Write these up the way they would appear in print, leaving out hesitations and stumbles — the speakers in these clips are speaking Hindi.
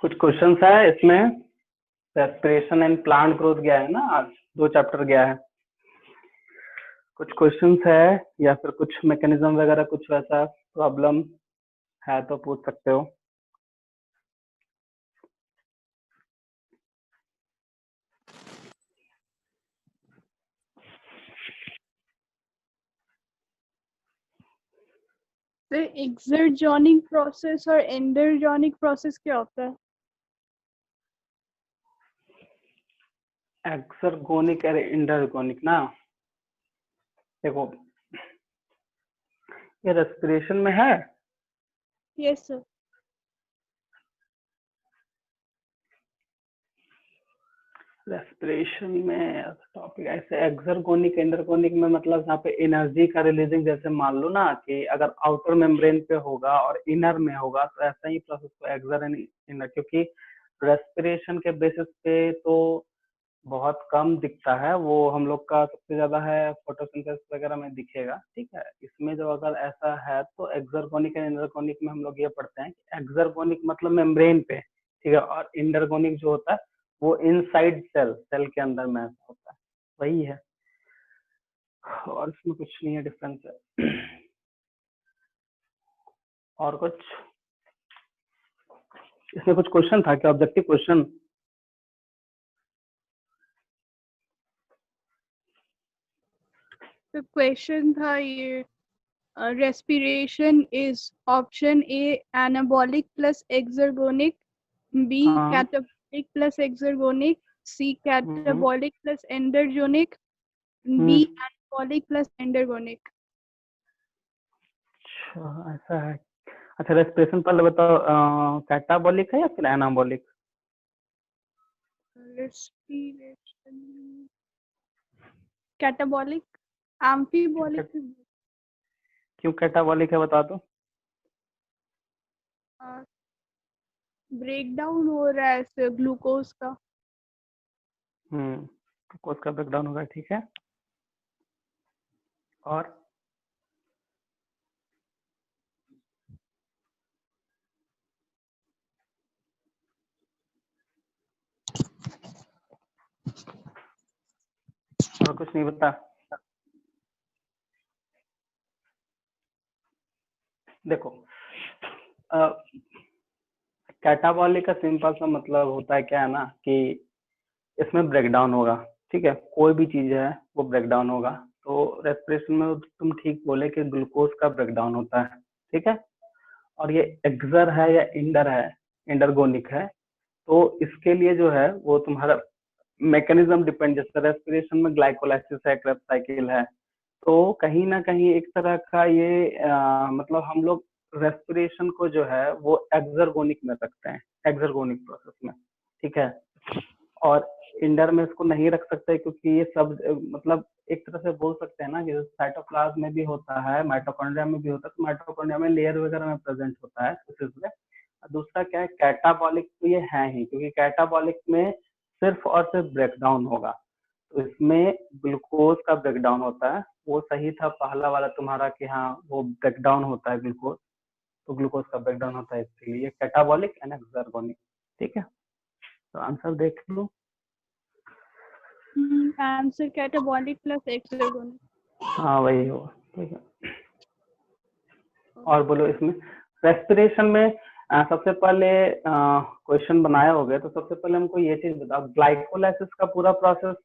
कुछ क्वेश्चंस है इसमें। रेस्पिरेशन एंड प्लांट ग्रोथ गया है ना, आज 2 चैप्टर गया है। कुछ क्वेश्चंस है या फिर कुछ मैकेनिज्म वगैरह कुछ वैसा प्रॉब्लम है तो पूछ सकते हो। तो एक्सर्जोनिक प्रोसेस और एंडरजोनिक प्रोसेस क्या होता है? एक्सर्गोनिक और इंडरगोनिक ना, देखो ये रेस्पिरेशन में है। Yes sir. रेस्पिरेशन में टॉपिक ऐसे एक्सर्गोनिक इंडरगोनिक में मतलब यहाँ पे एनर्जी का रिलीजिंग, जैसे मान लो ना कि अगर आउटर मेम्ब्रेन पे होगा और इनर में होगा तो ऐसा ही प्रोसेस को एक्सर एंड इनर, क्योंकि रेस्पिरेशन के बेसिस पे तो बहुत कम दिखता है, वो हम लोग का सबसे ज्यादा है फोटोसिंथेसिस वगैरह में दिखेगा। ठीक है, इसमें जो अगर ऐसा है तो एक्सर्गोनिक एंड इंडरगोनिक में हम लोग ये पढ़ते हैं कि एक्सर्गोनिक मतलब मेम्ब्रेन पे, ठीक है, और इंडरगोनिक जो होता है वो इनसाइड सेल के अंदर में ऐसा होता है, वही है। और इसमें कुछ नहीं है, डिफरेंस है। और कुछ इसमें कुछ क्वेश्चन था क्या, ऑब्जेक्टिव क्वेश्चन? तो क्वेश्चन था ये, respiration is option A anabolic plus exergonic, B हाँ। Catabolic plus exergonic, C catabolic plus endergonic, D anabolic plus endergonic. अच्छा ऐसा है। अच्छा रेस्पिरेशन पहले बताओ, कैटाबॉलिक है या फिर एनाबॉलिक? Respiration catabolic, amphibolic. क्यों कैटाबॉलिक है बता दो। ब्रेक डाउन हो रहा है ऐसे ग्लूकोज का। ग्लूकोज का ब्रेकडाउन होगा, ठीक है। और कुछ नहीं बता। देखो कैटाबॉलिक का सिंपल सा मतलब होता है क्या है ना कि इसमें ब्रेकडाउन होगा। ठीक है, कोई भी चीज है वो ब्रेकडाउन होगा। तो रेस्पिरेशन में तुम ठीक बोले कि ग्लूकोज का ब्रेकडाउन होता है, ठीक है। और ये एक्सर है या इंडर है, इंडरगोनिक है, तो इसके लिए जो है वो तुम्हारा मैकेनिज्म डिपेंड, जैसे रेस्पिरेशन में ग्लाइकोलाइसिस है, क्रेब्स साइकिल है, तो कहीं ना कहीं एक तरह का ये मतलब हम लोग रेस्पिरेशन को जो है वो एक्सर्गोनिक में रखते हैं, एक्सर्गोनिक प्रोसेस में, ठीक है। और इंडर में इसको नहीं रख सकते क्योंकि ये सब मतलब एक तरह से बोल सकते हैं ना कि साइटोप्लाज्म में भी होता है, माइटोकॉन्ड्रिया में भी होता है, तो माइटोकॉन्ड्रिया में लेयर वगैरह में प्रेजेंट होता है उस में। दूसरा क्या है, कैटाबॉलिक तो ये है ही, क्योंकि कैटाबॉलिक में सिर्फ और सिर्फ ब्रेकडाउन होगा, तो इसमें ग्लूकोज का ब्रेकडाउन होता है। वो सही था पहला वाला तुम्हारा कि हाँ वो ब्रेकडाउन होता है ग्लूकोज, तो ग्लूकोज का ब्रेकडाउन होता है, इसलिए कैटाबॉलिक एंड एक्सर्गोनिक। ठीक है, तो आंसर देख लो। Answer catabolic plus exergonic. हाँ वही हो, ठीक है। और बोलो इसमें रेस्पिरेशन में सबसे पहले क्वेश्चन बनाए हो गए, तो सबसे पहले हमको ये चीज बताओ, ग्लाइकोलाइसिस का पूरा प्रोसेस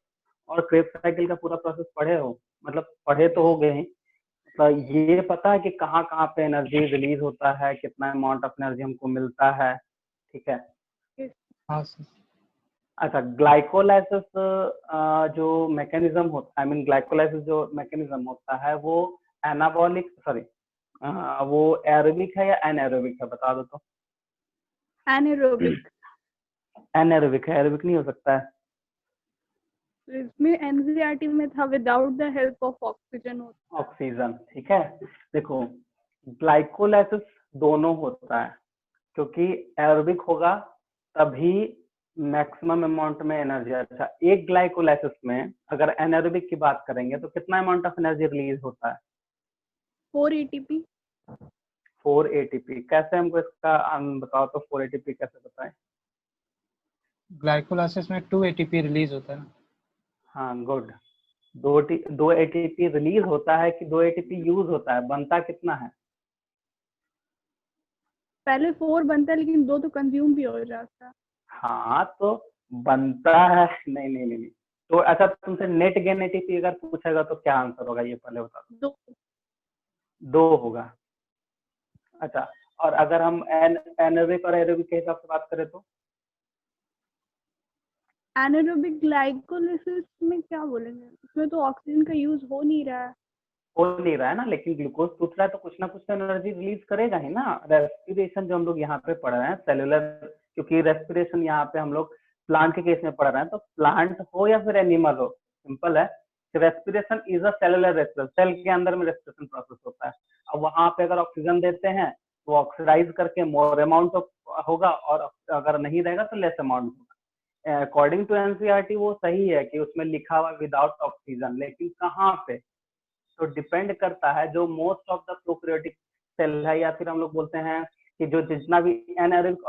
और क्रेब्स साइकिल का पूरा प्रोसेस पढ़े हो? मतलब पढ़े तो हो गए ही, मतलब ये पता है कि कहाँ कहाँ पे एनर्जी रिलीज होता है, कितना अमाउंट ऑफ एनर्जी हमको मिलता है, ठीक है। हाँ सर। अच्छा ग्लाइकोलाइसिस जो मैकेनिज्म होता है, आई मीन ग्लाइकोलाइसिस जो मैकेनिज्म होता है वो एनाबॉलिक सॉरी वो एरोबिक है या एनारोबिक है, बता दो तो। एनारोबिक। एनारोबिक है, एरोबिक नहीं हो सकता है। इसमें एनसीईआरटी में था without the help of oxygen होता है। ऑक्सीजन, ठीक है। देखो ग्लाइकोलाइसिस दोनों होता है, क्योंकि एरोबिक होगा तभी मैक्सिमम अमाउंट में एनर्जी। अच्छा एक ग्लाइकोलाइसिस में अगर एनारोबिक की बात करेंगे तो कितना अमाउंट ऑफ एनर्जी रिलीज होता है? 4 एटीपी। 4 एटीपी। कैसे हमको इसका बताओ तो 4 एटीपी कैसे बताएं? ग्लाइकोलाइसिस में 2 एटीपी रिलीज होता है ना। हाँ गुड। दो एटीपी रिलीज होता है कि 2 एटीपी यूज होता है? बनता कितना है? पहले 4 बनता है लेकिन 2 तो कंज्यूम भी हो जाता है। हाँ तो बनता है, नहीं नहीं नहीं नहीं। तो अच्छा, तुमसे नेट गेन एटीपी अगर पूछेगा तो क्या आंसर होगा, ये पहले बता दो। 2 2 होगा। अच्छा, और अगर हम एनारोबिक और एरोबिक के हिसाब से बात करें तो? एनारोबिक ग्लाइकोलाइसिस में क्या बोलेंगे, इसमें तो ऑक्सीजन का यूज हो नहीं रहा है। हो नहीं रहा है ना, लेकिन ग्लूकोज टूट रहा है तो कुछ ना कुछ तो एनर्जी रिलीज करेगा ही ना। रेस्पिरेशन जो हम लोग यहाँ पे पढ़ रहे हैं सेलुलर, क्योंकि रेस्पिरेशन यहाँ पे हम लोग प्लांट के केस में पढ़ रहे हैं, तो प्लांट हो या फिर एनिमल हो, सिंपल है। Respiration is a cellular respiration, cell के अंदर में रेस्पिरेशन प्रोसेस होता है। अब वहां पे अगर ऑक्सीजन देते हैं तो ऑक्सीडाइज करके मोर अमाउंट होगा, और अगर नहीं रहेगा तो लेस अमाउंट होगा। अकॉर्डिंग टू एनसीईआरटी वो सही है कि उसमें लिखा हुआ विदाउट ऑक्सीजन, लेकिन कहाँ पे? तो डिपेंड करता है, जो most of the prokaryotic cell है, या फिर हम लोग बोलते हैं कि जो जितना भी एनारोबिक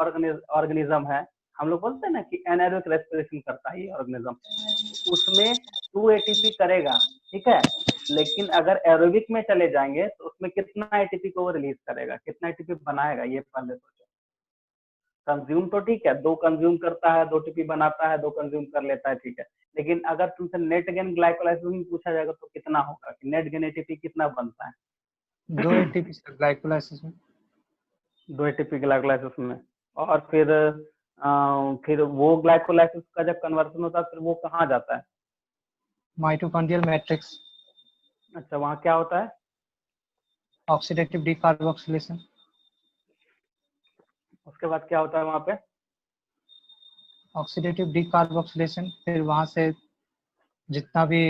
ऑर्गेनिज्म है, हम लोग बोलते हैं ना कि एनारोबिक रेस्पिरेशन करता है ये ऑर्गेनिज्म, उसमें 2 एटीपी करेगा, ठीक है। लेकिन अगर एरोबिक में चले जाएंगे तो उसमें कितना एटीपी को वो रिलीज करेगा, कितना एटीपी बनाएगा, ये पहले सोचो। कंज्यूम तो ठीक है, 2 कंज्यूम करता है, 2 टीपी बनाता है, 2 कंज्यूम कर लेता है, ठीक है। लेकिन अगर तुमसे नेट गेन ग्लाइकोलाइसिस में पूछा जाएगा तो कितना होगा, कि नेट गेन एटीपी कितना बनता है? 2 एटीपी ग्लाइकोलाइसिस में। 2 एटीपी ग्लाइकोलाइसिस में। और फिर वो ग्लाइकोलाइसिस का जब कन्वर्सन होता है फिर वो कहाँ जाता है? Mitochondrial matrix. अच्छा, वहाँ क्या होता है? Oxidative decarboxylation. उसके बाद क्या होता है वहाँ पे? ऑक्सीडेटिव डीकार्बोक्सिलेशन, फिर वहां से जितना भी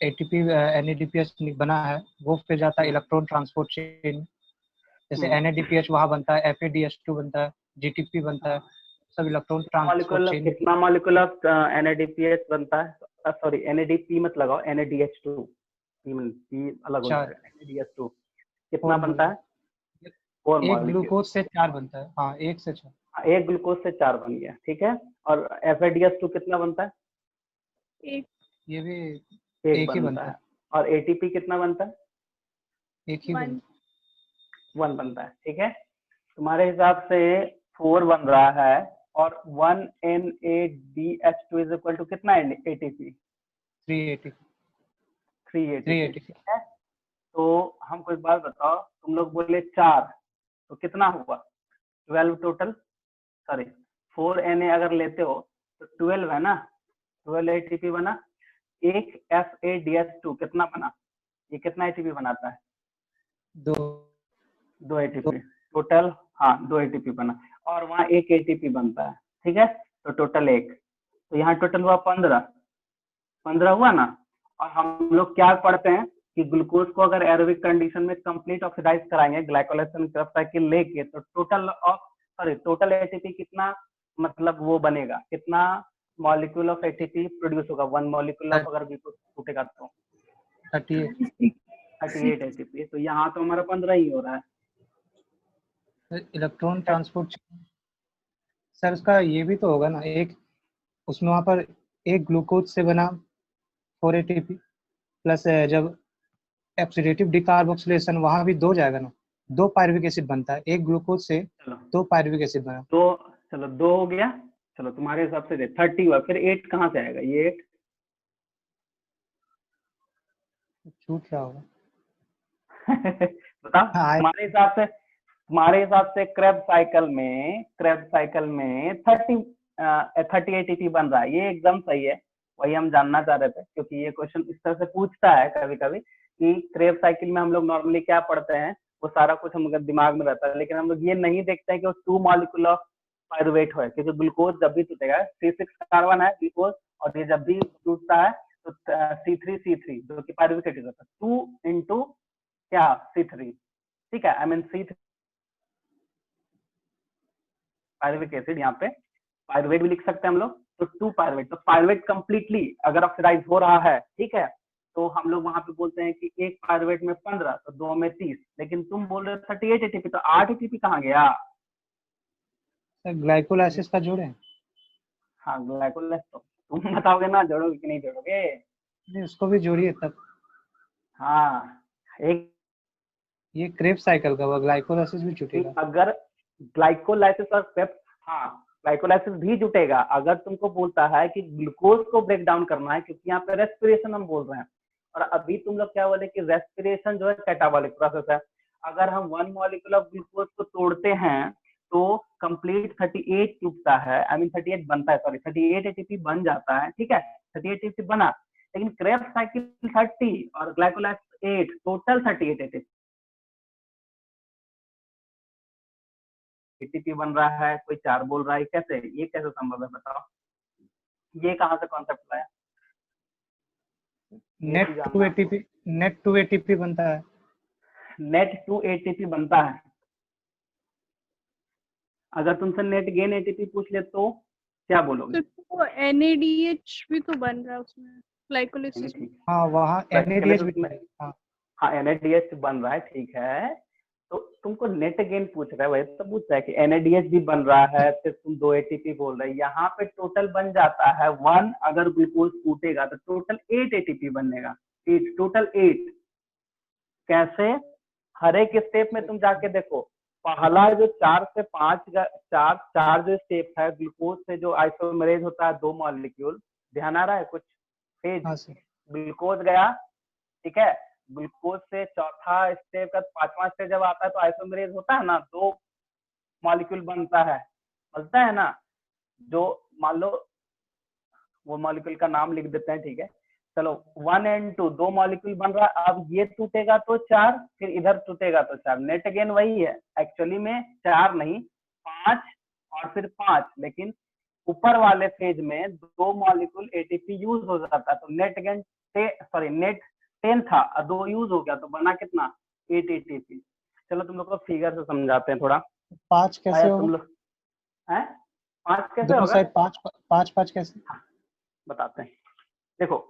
एटीपी एनएडीपीएच बना है वो फिर जाता है इलेक्ट्रॉन ट्रांसपोर्ट चेन। जैसे एनएडीपीएच वहां बनता है, एफएडीएच2 बनता है, जीटीपी बनता है, सब इलेक्ट्रॉन ट्रांसपोर्ट चेन। कितना मॉलिक्यूल ऑफ एनएडीपीएच बनता है? सॉरी, एनएडीपी मत लगाओ, एनएडीएच2, पी अलग हो जाएगा। एनएडीएच2 कितना बनता है? 4 एक मॉलिक्यूल। ग्लूकोज से 4 बनता है। हाँ, 1 से 4। एक ग्लूकोज से 4 बन गया, ठीक है। और एफएडीएच2 कितना बनता है? एक ये भी एक एक ही बनता बनता है। है। और एटीपी कितना बनता है? एक ही 1 बनता 1 बनता है, ठीक है। तुम्हारे हिसाब से 4 बन रहा है, और 1 NADH2 इज इक्वल टू कितना एटीपी? 3 एटीपी। 3 3 ATP, ATP. ठीक है। तो हमको एक बात बताओ, तुम लोग बोले 4, तो कितना हुआ? 12 टोटल, सॉरी 4 Na अगर लेते हो तो 12 है ना, 12 एटीपी बना। एक FADH2 कितना बना? ये कितना एटीपी बनाता है? 2 2 एटीपी टोटल। हाँ, 2 एटीपी बना, और वहाँ 1 एटीपी बनता है, ठीक है। तो टोटल 1, तो यहाँ टोटल हुआ 15 हुआ ना। और हम लोग क्या पढ़ते हैं कि ग्लूकोज को अगर एरोबिक कंडीशन में कंप्लीट ऑक्सीडाइज कराएंगे ग्लाइकोलाइसिस साइकिल लेके, तो टोटल एटीपी कितना, मतलब वो बनेगा कितना मॉलिक्यूल ऑफ एटीपी प्रोड्यूस होगा? 1 मॉलिक्यूल ऑफ अगर ग्लूकोज टूटेगा तो 38। 38 एटीपी। तो यहाँ तो हमारा 15 ही हो रहा है। Electron transport. सर उसका ये भी तो होगा ना, एक उसमें वहाँ पर एक ग्लूकोज से बना 4 एटीपी प्लस जब ऑक्सीडेटिव डीकार्बोक्सिलेशन वहाँ भी 2 जाएगा ना, 2 पायरुविक एसिड बनता है एक ग्लूकोज से। चलो 2 पायरुविक एसिड बना। तो चलो 2 हो गया। चलो तुम्हारे हिसाब से 30 हुआ, फिर 8 कहाँ से आएगा? ये 8 छूट क्या होगा? बताओ। हाँ, तुम्हारे हिसाब से क्रेब साइकिल में 30 एटीपी बन रहा है, ये एकदम सही है। वही हम जानना चाह रहे थे, क्योंकि ये क्वेश्चन इस तरह से पूछता है कभी कभी कि क्रेब साइकिल में हम लोग नॉर्मली क्या पढ़ते हैं, वो सारा कुछ हम दिमाग में रहता है, लेकिन हम लोग ये नहीं देखते हैं कि वो 2 मॉलिक्यूल ऑफ पायरुवेट हो, क्योंकि ग्लूकोज जब भी टूटेगा C6 कार्बन है ग्लूकोज, और ये जब भी टूटता है तो C3 जो कि पायरुविक एसिड होता है, 2 इंटू क्या C3, ठीक है। I mean C3 pyruvic acid, यहाँ पे पायरुवेट भी लिख सकते हैं हम लोग, तो 2 पायरुवेट। तो पायरुवेट कंप्लीटली अगर ऑक्सीडाइज हो रहा है, ठीक है, तो हम लोग वहां पे बोलते हैं कि एक पायरुवेट में 15, तो 2 में 30। लेकिन तुम बोल रहे हो 38 एटीपी, तो 8 एटीपी कहाँ गया? सर ग्लाइकोलाइसिस का जोड़े। हाँ ग्लाइकोलाइस तो तुम बताओगे ना, जोड़ोगे कि नहीं जोड़ोगे? नहीं, उसको भी जोड़िए तब। हाँ एक ये क्रेब्स साइकिल का हुआ, ग्लाइकोलाइसिस भी कि छूटेगा। अगर ग्लाइकोलाइसिस और क्रेब्स, हाँ ग्लाइकोलाइसिस भी जुटेगा अगर तुमको बोलता है कि ग्लूकोज को ब्रेक डाउन करना है, क्योंकि यहाँ पे रेस्पिरेशन हम बोल रहे हैं। और अभी तुम लोग क्या बोले कि रेस्पिरेशन जो है कैटाबॉलिक प्रोसेस है। अगर हम 1 मॉलिक्यूल ऑफ ग्लूकोज को तोड़ते हैं तो कंप्लीट 38 टूटता है, आई मीन 38 बनता है, सॉरी 38 एटीपी बन जाता है, ठीक है 38 एटीपी बना। लेकिन क्रेब्स साइकिल 30 और ग्लाइकोलाइसिस 8, टोटल 38 एटीपी बन रहा है, कोई 4 बोल रहा है, कैसे, ये कैसे संभव है बताओ? ये कहाँ से कॉन्सेप्ट लाया? नेट 2 एटीपी, नेट 2 एटीपी बनता है। नेट 2 एटीपी बनता है। अगर तुमसे नेट गेन एटीपी पूछ ले तो क्या बोलोगे? तो NADH भी तो बन रहा है उसमें ग्लाइकोलाइसिस में। हाँ, वहाँ NADH भी में, हाँ। हाँ NADH बन रहा है, ठीक है। तो तुमको नेट गेन पूछ रहा है, वही तो पूछ रहा है कि NADH भी बन रहा है, फिर तुम 2 एटीपी बोल रहे हैं। यहाँ पे टोटल बन जाता है 1, अगर ग्लूकोज टूटेगा तो टोटल 8 एटीपी बनेगा, 8 टोटल 8। कैसे? हर एक स्टेप में तुम जाके देखो, पहला जो 4 से 5 चार जो स्टेप है, ग्लूकोज से जो आइसोमरेज होता है 2 मॉलिक्यूल, ध्यान आ रहा है कुछ फेज? हाँ सर। ग्लूकोज गया, ठीक है, ग्लूकोज से चौथा स्टेप का 5वां स्टेप जब आता है तो आइसोमरेज होता है ना, 2 मॉलिक्यूल बनता है ना। जो मान लो वो मॉलिक्यूल का नाम लिख देते हैं, ठीक है, चलो 1 और 2 2 मॉलिक्यूल बन रहा है। अब ये टूटेगा तो 4, फिर इधर टूटेगा तो 4, नेट गेन वही है एक्चुअली में, 4 नहीं 5 और फिर 5, लेकिन ऊपर वाले फेज में 2 मॉलिक्यूल एटीपी यूज हो जाता है, तो नेट गेन सॉरी नेट 10 था, 2 यूज हो गया तो बना कितना 8 एटीपी। चलो तुम लोग को फिगर से समझाते हैं थोड़ा। 5 कैसे तुम होगा? लोग हैं 5 कैसे दोनों होगा? साइड 5 कैसे? बताते हैं, देखो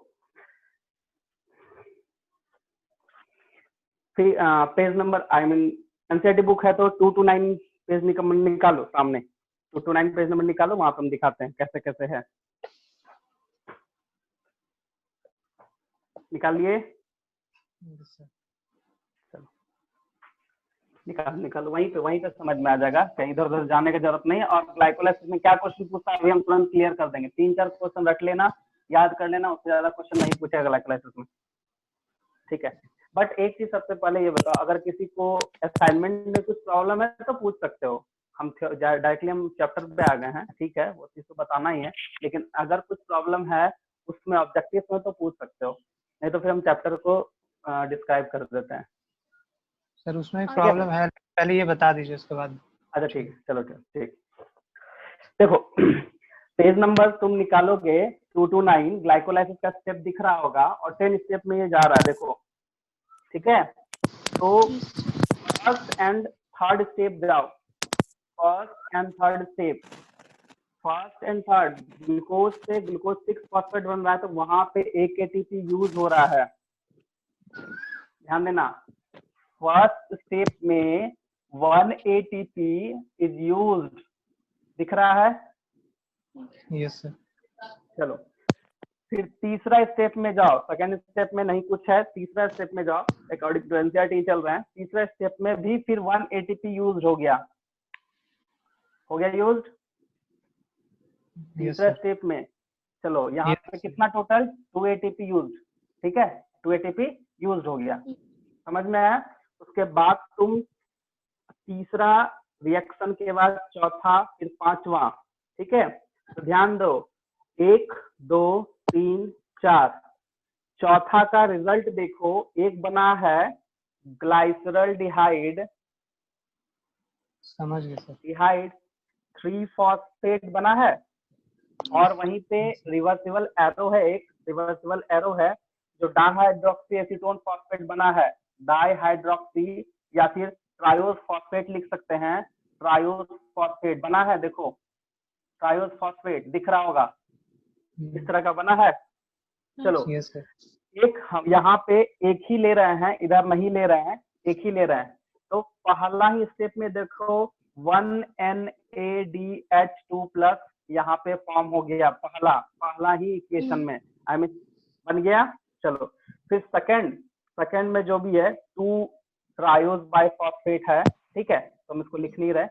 page number, I mean NCERT book है तो 2 to 9 पेज निकालो सामने, 2 to 9 पेज नंबर निकालो, वहां पे हम दिखाते हैं कैसे कैसे है। निकालिए, चलो निकालो वहीं पे समझ में आ जाएगा, कहीं इधर उधर जाने की जरूरत नहीं है। और ग्लाइकोलाइसिस में क्या क्वेश्चन पूछता है अभी हम तुरंत क्लियर कर देंगे, 3-4 क्वेश्चन रख लेना, याद कर लेना, उससे ज्यादा क्वेश्चन नहीं पूछेगा ग्लाइकोलाइसिस में, ठीक है। बट एक चीज सबसे पहले ये बताओ, अगर किसी को असाइनमेंट में कुछ प्रॉब्लम है तो पूछ सकते हो, हम डायरेक्टली हम चैप्टर पे आ गए हैं, ठीक है, वो चीज तो बताना ही है, लेकिन अगर कुछ प्रॉब्लम है उसमें ऑब्जेक्टिव में तो पूछ सकते हो, नहीं तो फिर हम चैप्टर को डिस्क्राइब कर देते हैं। सर उसमें प्रॉब्लम है, पहले ये बता दीजिए उसके बाद। अच्छा ठीक है, चलो ठीक। देखो पेज नंबर तुम निकालोगे 2 to 9, ग्लाइकोलाइसिस का स्टेप दिख रहा होगा और 10 स्टेप में ये जा रहा है, देखो ठीक है। तो फर्स्ट एंड थर्ड स्टेप जाओ, first and third step, first and third, glucose से ग्लूकोज 6 फॉस्फेट बन रहा है तो वहां पे 1 एटीपी यूज हो रहा है, ध्यान देना। फर्स्ट स्टेप में 1 एटीपी इज यूज्ड, दिख रहा है? Yes sir. चलो फिर तीसरा स्टेप में जाओ, सेकेंड स्टेप में नहीं कुछ है, तीसरा स्टेप में जाओ, अकॉर्डिंग टू एनसीईआरटी चल रहे हैं, तीसरा स्टेप में भी फिर 1 एटीपी यूज हो गया यूज तीसरा स्टेप में। चलो यहाँ पे कितना टोटल 2 एटीपी यूज, ठीक है, 2 एटीपी यूज हो गया, समझ में आया? उसके बाद तुम तीसरा रिएक्शन के बाद चौथा, फिर 5वां, ठीक है, तो ध्यान दो 1 2 3 4, चौथा का रिजल्ट देखो, एक बना है ग्लाइसरल्डिहाइड, समझ गए सर, डिहाइड 3 फॉस्फेट बना है, और वहीं पे रिवर्सिबल एरो है, एक रिवर्सिबल एरो है जो डाइहाइड्रोक्सी एसीटोन फॉस्फेट बना है, डाइहाइड्रोक्सी या फिर ट्रायोस फॉस्फेट लिख सकते हैं, ट्रायोस फॉस्फेट बना है, देखो ट्रायोस फॉस्फेट दिख रहा होगा, इस तरह का बना है। चलो एक हम यहाँ पे एक ही ले रहे हैं, इधर नहीं ले रहे हैं, एक ही ले रहे हैं, तो पहला ही स्टेप में देखो 1NADH2+ यहाँ पे फॉर्म हो गया पहला ही इक्वेशन में, आई मीन बन गया। चलो फिर सेकंड में जो भी है 2 ट्रायोज बाइफॉस्फेट है, ठीक है, तो हम इसको लिख नहीं रहे।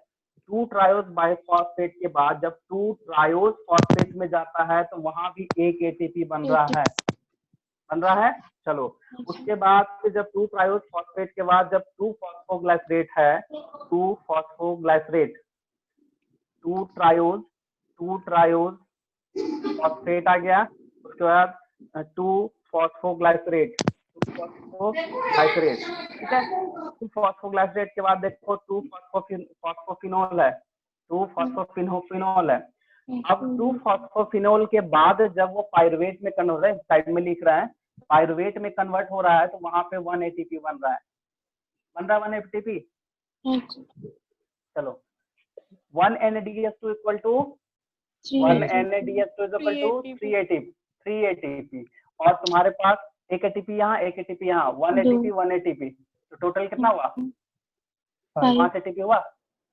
2 ट्रायोज बाइफॉस्फेट के बाद जब 2 ट्रायोज फॉस्फेट में जाता है तो वहां भी एक एटीपी बन रहा है। चलो उसके बाद फिर जब 2 ट्रायोज फॉस्फेट के बाद जब 2 फॉस्फोग्लाइसरेट है, 2 फॉस्फोग्लाइसरेट, 2 ट्रायोज फॉस्फेट आ गया, उसके बाद 2 फॉस्फोग्लाइसरेट, ठीक है। 2 फॉस्फोग्लाइसरेट के बाद देखो 2 फॉस्फोफिनोल है, 2 फॉस्फोफिनोल है। अब 2 फॉस्फोफिनोल के बाद जब वो पाइरुवेट में कन्वर्ट हो रहा है, साइड में लिख रहा है, पाइरुवेट में कन्वर्ट हो रहा है तो वहां पे 1 एटीपी बन रहा है 1 एटीपी। चलो 1 NADH2 equal to 1 NADH2 is equal to 3 ATP और तुम्हारे पास एक एटीपी यहाँ, एक एटीपी यहाँ, 1 ATP, तो टोटल कितना हुआ? 5 एटीपी हुआ।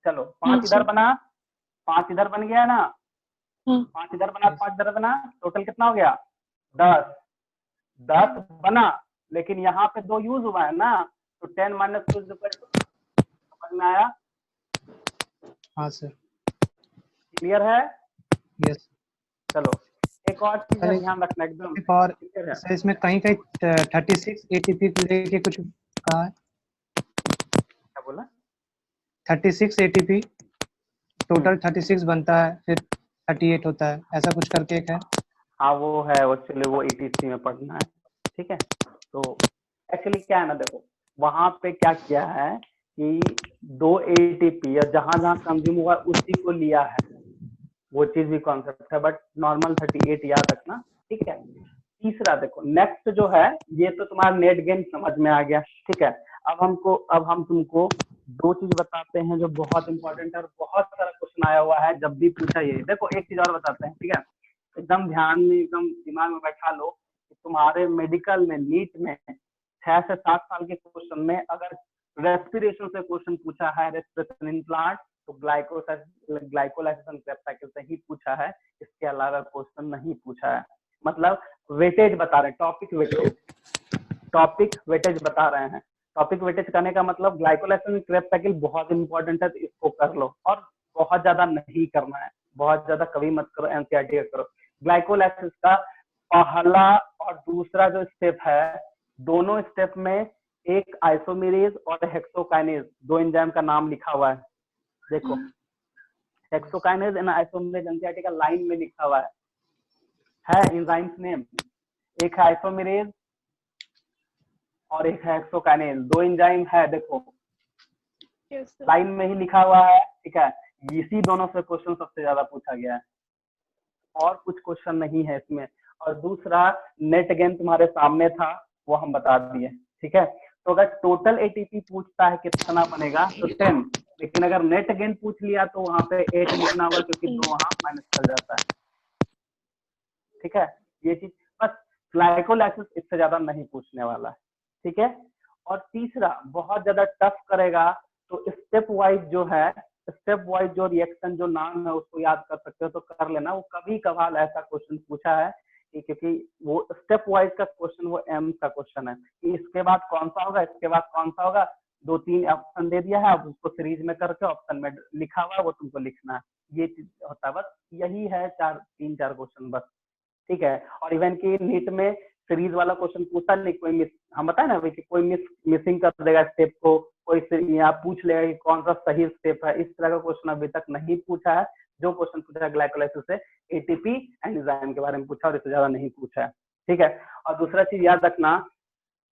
चलो 5 इधर बना, 5 इधर बन गया ना, 5 इधर बना, 5 इधर बना, टोटल कितना हो गया? 10 बना, लेकिन यहाँ पे 2 यूज हुआ है ना, तो 10 माइनस 2 समझ में आया? हाँ सर। क्लियर है? यस। चलो एक और चीज है ध्यान रखना एकदम। एक और सर इसमें कहीं 36 एटीपी को लेके कुछ कहा है। क्या बोला? 36 एटीपी टोटल 36 बनता है, फिर 38 होता है, ऐसा कुछ करके एक है। हाँ वो है, एक्चुअली वो ETC में पढ़ना है, ठीक है। तो एक्चुअली क्या है ना, देखो वहां पे क्या किया है कि 2 ATP या जहां जहां कंज्यूम हुआ उसी को लिया है, वो चीज भी कॉन्सेप्ट है, बट नॉर्मल 38 याद रखना, ठीक है। तीसरा देखो नेक्स्ट जो है, ये तो तुम्हारा नेट गेन समझ में आ गया, ठीक है। अब हम तुमको 2 चीज बताते हैं जो बहुत इंपॉर्टेंट है और बहुत सारा क्वेश्चन आया हुआ है, जब भी पूछा ये। देखो एक चीज और बताते हैं, ठीक है, एकदम ध्यान में, एकदम दिमाग में बैठा लो कि तुम्हारे मेडिकल में, नीट में 6 से 7 साल के क्वेश्चन में अगर रेस्पिरेशन से क्वेश्चन पूछा है, रेस्पिरेशन इन प्लांट, तो ग्लाइकोलाइसिस एंड क्रेब्स साइकिल से ही पूछा है, इसके अलावा क्वेश्चन नहीं पूछा है। मतलब वेटेज बता रहे हैं, टॉपिक वेटेज बता रहे हैं। टॉपिक वेटेज करने का मतलब ग्लाइकोलाइसिस एंड क्रेब्स साइकिल बहुत इंपॉर्टेंट है, तो इसको कर लो, और बहुत ज्यादा नहीं करना है, बहुत ज्यादा कभी मत करो, एनसीईआरटी करो। ग्लाइकोलाइसिस का पहला और दूसरा जो स्टेप है, दोनों स्टेप में एक आइसोमेरेज और हेक्सोकाइनेज, 2 एंजाइम का नाम लिखा हुआ है। देखो हेक्सोकाइनेज एंड आइसोमेरेज एनसीईआरटी का लाइन में लिखा हुआ है एंजाइम्स नेम, एक है आइसोमेरेज और एक है हेक्सोकाइनेज, 2 एंजाइम है, देखो लाइन में ही लिखा हुआ है, ठीक है। इसी दोनों से क्वेश्चन सबसे ज्यादा पूछा गया है, और कुछ क्वेश्चन नहीं है इसमें। और दूसरा नेट गेन तुम्हारे सामने था, वो हम बता दिए, ठीक है। तो अगर टोटल एटीपी पूछता है कितना बनेगा तो 10, लेकिन अगर नेट गेन पूछ लिया तो वहां पे 8 लिखना होगा, क्योंकि 2 वहां माइनस कर जाता है, ठीक है। ये चीज बस, ग्लाइकोलाइसिस इससे ज्यादा नहीं पूछने वाला है, ठीक है। और तीसरा बहुत ज्यादा टफ करेगा, तो स्टेप वाइज जो रिएक्शन जो नाम है उसको याद कर सकते हो तो कर लेना। वो कभी कभार ऐसा क्वेश्चन पूछा है कि, क्योंकि वो स्टेप वाइज का क्वेश्चन, वो एम का क्वेश्चन है कि इसके बाद कौन सा होगा, इसके बाद कौन सा होगा, 2-3 ऑप्शन दे दिया है, अब उसको सीरीज में करके ऑप्शन में लिखा हुआ है वो तुमको लिखना है, ये चीज होता है। बस यही है 3-4 क्वेश्चन बस, ठीक है। और इवन की नीट में सीरीज वाला क्वेश्चन पूछा नहीं, कोई मिस, हम बताए ना कि कोई मिसिंग कर देगा स्टेप को, कोई यहाँ पूछ लेगा कि कौन सा सही स्टेप है, इस तरह का क्वेश्चन अभी तक नहीं पूछा है। जो क्वेश्चन पूछा है ग्लाइकोलाइसिस से एटीपी एंड एंजाइम के बारे में पूछा, और इससे ज्यादा नहीं पूछा है, ठीक है। और दूसरा चीज याद रखना,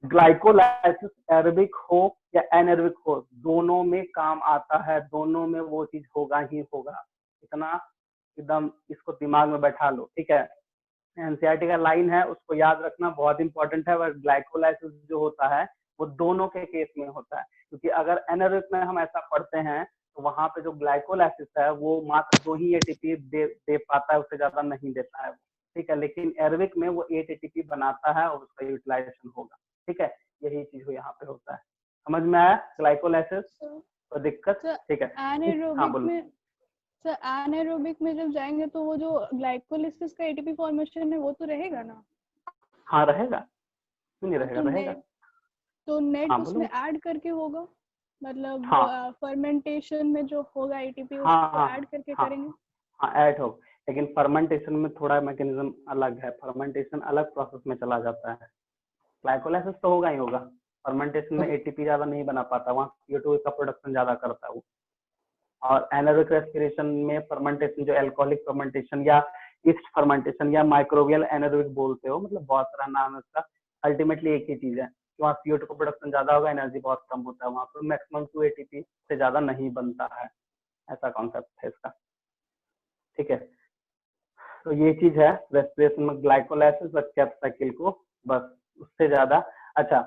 ग्लाइकोलाइसिस एरोबिक हो या एनारोबिक हो, दोनों में काम आता है, दोनों में वो चीज होगा ही होगा, इतना एकदम इसको दिमाग में बैठा लो, ठीक है। एनसीईआरटी का लाइन है, उसको याद रखना, बहुत इंपॉर्टेंट है। ग्लाइकोलाइसिस जो होता है वो दोनों के केस में होता है, क्योंकि अगर एनारोबिक में हम ऐसा पढ़ते हैं तो वहां पे जो ग्लाइकोलाइसिस है वो मात्र 2 ही एटीपी दे पाता है, उससे ज्यादा नहीं देता है, ठीक है। लेकिन एरोबिक में वो 8 एटीपी बनाता है और उसका यूटिलाइजेशन होगा, ठीक है। यही चीज यहाँ पे होता है, समझ में आया ग्लाइकोलाइसिस? तो दिक्कत, ठीक है। हाँ बोलो। सर एनारोबिक में जब जाएंगे तो वो जो ग्लाइकोलिसिस का एटीपी फॉर्मेशन है वो तो रहेगा ना? हाँ रहेगा, क्यों नहीं हाँ, रहेगा, रहेगा। तो नेट हाँ उसमें बोलो। ऐड करके होगा, मतलब हाँ फर्मेंटेशन में जो होगा एटीपी हाँ उसको हाँ ऐड करके हाँ करेंगे। हाँ ऐड हो, लेकिन फर्मेंटेशन में थोड़ा मैकेनिज्म अलग है, फर्मेंटेशन अलग प्रोसेस में चला जाता है। ग्लाइकोलाइसिस तो होगा ही होगा, फर्मेंटेशन में तो एटीपी ज्यादा नहीं बना पाता, वहाँ CO2 का प्रोडक्शन ज्यादा करता है वो। और एनारोबिक रेस्पिरेशन में फर्मेंटेशन जो एल्कोहलिक फर्मेंटेशन या ईस्ट फर्मेंटेशन या माइक्रोबियल एनारोबिक बोलते हो, मतलब बहुत सारा नाम है उसका, अल्टीमेटली एक ही चीज है कि वहाँ CO2 का प्रोडक्शन ज्यादा होगा, एनर्जी बहुत कम होता है, वहाँ पर मैक्सिमम 2 ATP से ज्यादा नहीं बनता है, ऐसा कॉन्सेप्ट है इसका। ठीक है, तो ये चीज है रेस्पिरेशन में ग्लाइकोलाइसिस और क्रेब्स साइकिल को, बस उससे ज्यादा। अच्छा,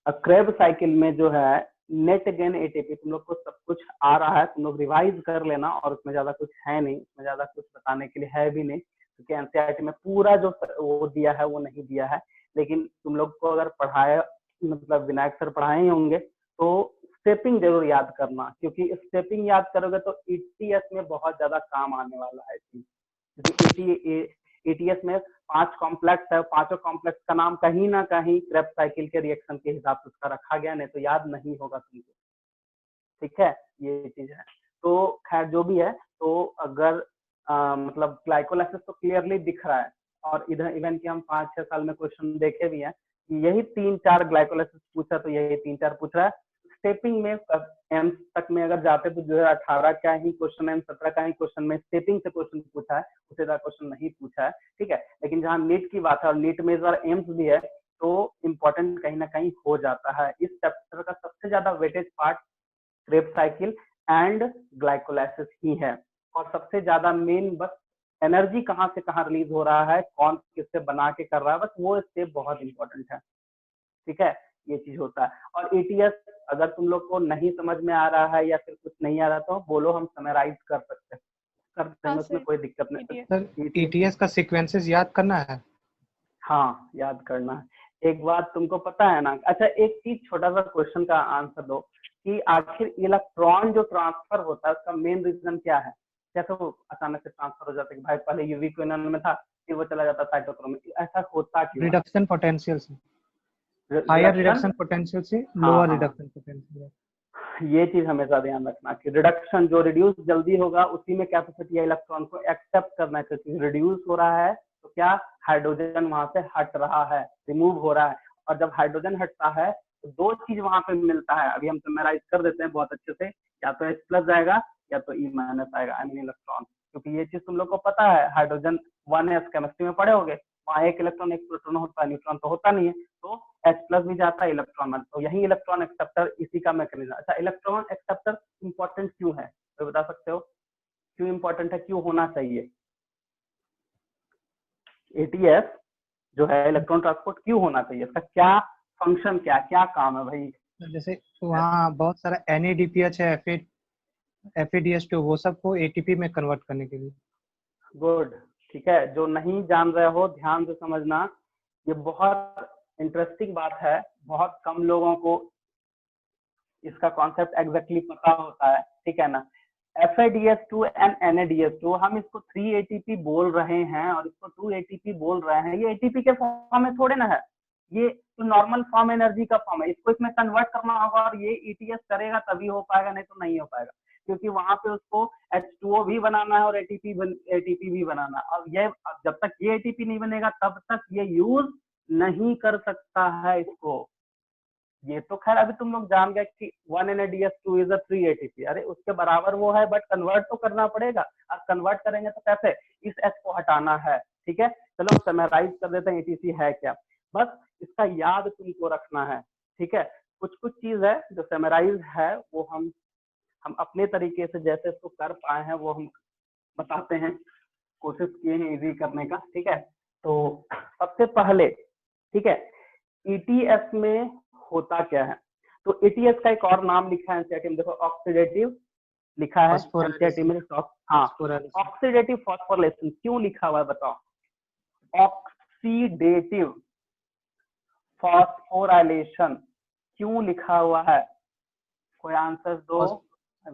क्रेब्स साइकिल में जो है नेट गेन एटीपी, तुम लोग को सब कुछ आ रहा है, तुम लोग रिवाइज कर लेना, और उसमें ज्यादा कुछ है नहीं, उसमें ज्यादा कुछ बताने के लिए है भी नहीं, क्योंकि एनसीईआरटी में पूरा जो वो दिया है वो नहीं दिया है। लेकिन तुम लोग को अगर पढ़ाया, मतलब विनायक सर पढ़ाए होंगे, तो स्टेपिंग जरूर याद करना, क्योंकि स्टेपिंग याद करोगे तो ईटीएस में बहुत ज्यादा काम आने वाला है चीज। एटीएस में 5 कॉम्प्लेक्स है, पांचों कॉम्प्लेक्स का नाम कहीं ना कहीं क्रेब्स साइकिल के रिएक्शन के हिसाब से उसका रखा गया, नहीं तो याद नहीं होगा तुमको। ठीक है, ये चीज है। तो खैर जो भी है, तो अगर मतलब ग्लाइकोलाइसिस तो क्लियरली दिख रहा है, और इधर इवन कि हम 5-6 साल में क्वेश्चन देखे भी हैं, यही 3-4 ग्लाइकोलाइसिस पूछा, तो यही 3-4 पूछ रहा है। स्टेपिंग में एम्स तक में अगर जाते तो 2018 का ही क्वेश्चन है, 17 का ही क्वेश्चन में स्टेपिंग से क्वेश्चन पूछा है, उससे ज्यादा क्वेश्चन नहीं पूछा है। ठीक है, लेकिन जहाँ नीट की बात है और नीट में इस बार एम्स भी है, तो इम्पोर्टेंट कहीं ना कहीं हो जाता है। इस चैप्टर का सबसे ज्यादा weightage part Krebs cycle and glycolysis ही है, और सबसे ज्यादा मेन बस एनर्जी कहाँ से कहाँ रिलीज हो रहा है, कौन किससे बना के कर रहा है, बस वो स्टेप बहुत इंपॉर्टेंट है। ठीक है, ये चीज होता है। और एटीएस अगर तुम लोग को नहीं समझ में आ रहा है या फिर कुछ नहीं आ रहा तो बोलो, हम समराइज कर सकते हैं, कर देंगे, हाँ उसमें सर, कोई दिक्कत नहीं। ईटीएस। सर ईटीएस का सीक्वेंसेस याद करना है। हाँ याद करना है। एक बात तुमको पता है ना, अच्छा एक चीज छोटा सा क्वेश्चन का आंसर दो, कि आखिर इलेक्ट्रॉन जो ट्रांसफर होता है उसका मेन रीजन क्या है? कैसे वो अचानक से ट्रांसफर हो जाता है कि भाई पहले यूवी क्विनोन में था, फिर वो चला जाता साइटोक्रोम में, ऐसा होता क्यों है? रिडक्शन पोटेंशियल से, हायर रिडक्शन, रिडक्शन पोटेंशियल से हाँ लोअर हाँ, रिडक्शन पोटेंशियल। ये चीज हमेशा ध्यान रखना कि रिडक्शन जो रिड्यूस जल्दी होगा उसी में कैपेसिटी है इलेक्ट्रॉन को एक्सेप्ट करना, क्योंकि रिड्यूस हो रहा है तो क्या हाइड्रोजन वहां से हट रहा है, रिमूव हो रहा है, और जब हाइड्रोजन हटता है तो दो चीज वहां पे मिलता है, अभी हम समराइज कर देते हैं बहुत अच्छे से, या तो H+ जाएगा या तो E- आएगा, आई मीन इलेक्ट्रॉन। क्योंकि ये चीज तुम लोग को पता है, हाइड्रोजन 1s केमिस्ट्री में पढ़े होगे, वहाँ एक इलेक्ट्रॉन एक प्रोटॉन होता है, न्यूट्रॉन तो होता नहीं है, तो H+ भी जाता है इलेक्ट्रॉन में, तो यही इलेक्ट्रॉन एक्सेप्टर इसी का मैकेनिज्म। अच्छा, इलेक्ट्रॉन एक्सेप्टर इंपॉर्टेंट क्यों है, तो बता सकते हो क्यों इंपॉर्टेंट है, क्यों होना चाहिए? एटीएस जो है इलेक्ट्रॉन ट्रांसपोर्ट क्यों होना चाहिए, इसका क्या फंक्शन, क्या क्या काम है भाई? जैसे वहाँ बहुत सारा NADPH है, FADH2, वो सबको ATP में कन्वर्ट करने के लिए। गुड, ठीक है, जो नहीं जान रहे हो ध्यान से समझना, ये बहुत इंटरेस्टिंग बात है, बहुत कम लोगों को इसका कॉन्सेप्ट एग्जैक्टली पता होता है। ठीक है ना, FADH2 एंड NADH2, हम इसको 3 ATP बोल रहे हैं और इसको 2 ATP बोल रहे हैं, ये ATP के फॉर्म में थोड़े ना है, ये तो नॉर्मल फॉर्म एनर्जी का फॉर्म है, इसको इसमें कन्वर्ट करना होगा, और ये ETS करेगा तभी हो पाएगा, नहीं तो नहीं हो पाएगा, क्योंकि वहां पे उसको H2O भी बनाना है और ATP भी बनाना है, और ये जब तक ये ATP नहीं बनेगा तब तक ये यूज नहीं कर सकता है इसको। ये तो खैर अभी तुम लोग जान गए कि 1 NADH2 इज अ 3 ATP, अरे उसके बराबर वो है, बट कन्वर्ट तो करना पड़ेगा, अब कन्वर्ट करेंगे तो कैसे, इस H को हटाना है। ठीक है, चलो समराइज कर देते हैं ETC है क्या, बस इसका याद तुमको रखना है। ठीक है, कुछ कुछ चीज है जो समराइज है, वो हम अपने तरीके से जैसे इसको कर पाए हैं वो हम बताते हैं, कोशिश किए हैं इजी करने का। ठीक है, तो सबसे पहले, ठीक है, ETS में होता क्या है, तो ETS का एक और नाम लिखा है एनसीईआरटी में, देखो ऑक्सीडेटिव लिखा है एनसीईआरटी में, हाँ ऑक्सीडेटिव फॉस्फोरिलेशन, क्यों लिखा हुआ है बताओ, ऑक्सीडेटिव फॉस्फोराइलेशन क्यों लिखा हुआ है, कोई आंसर दो।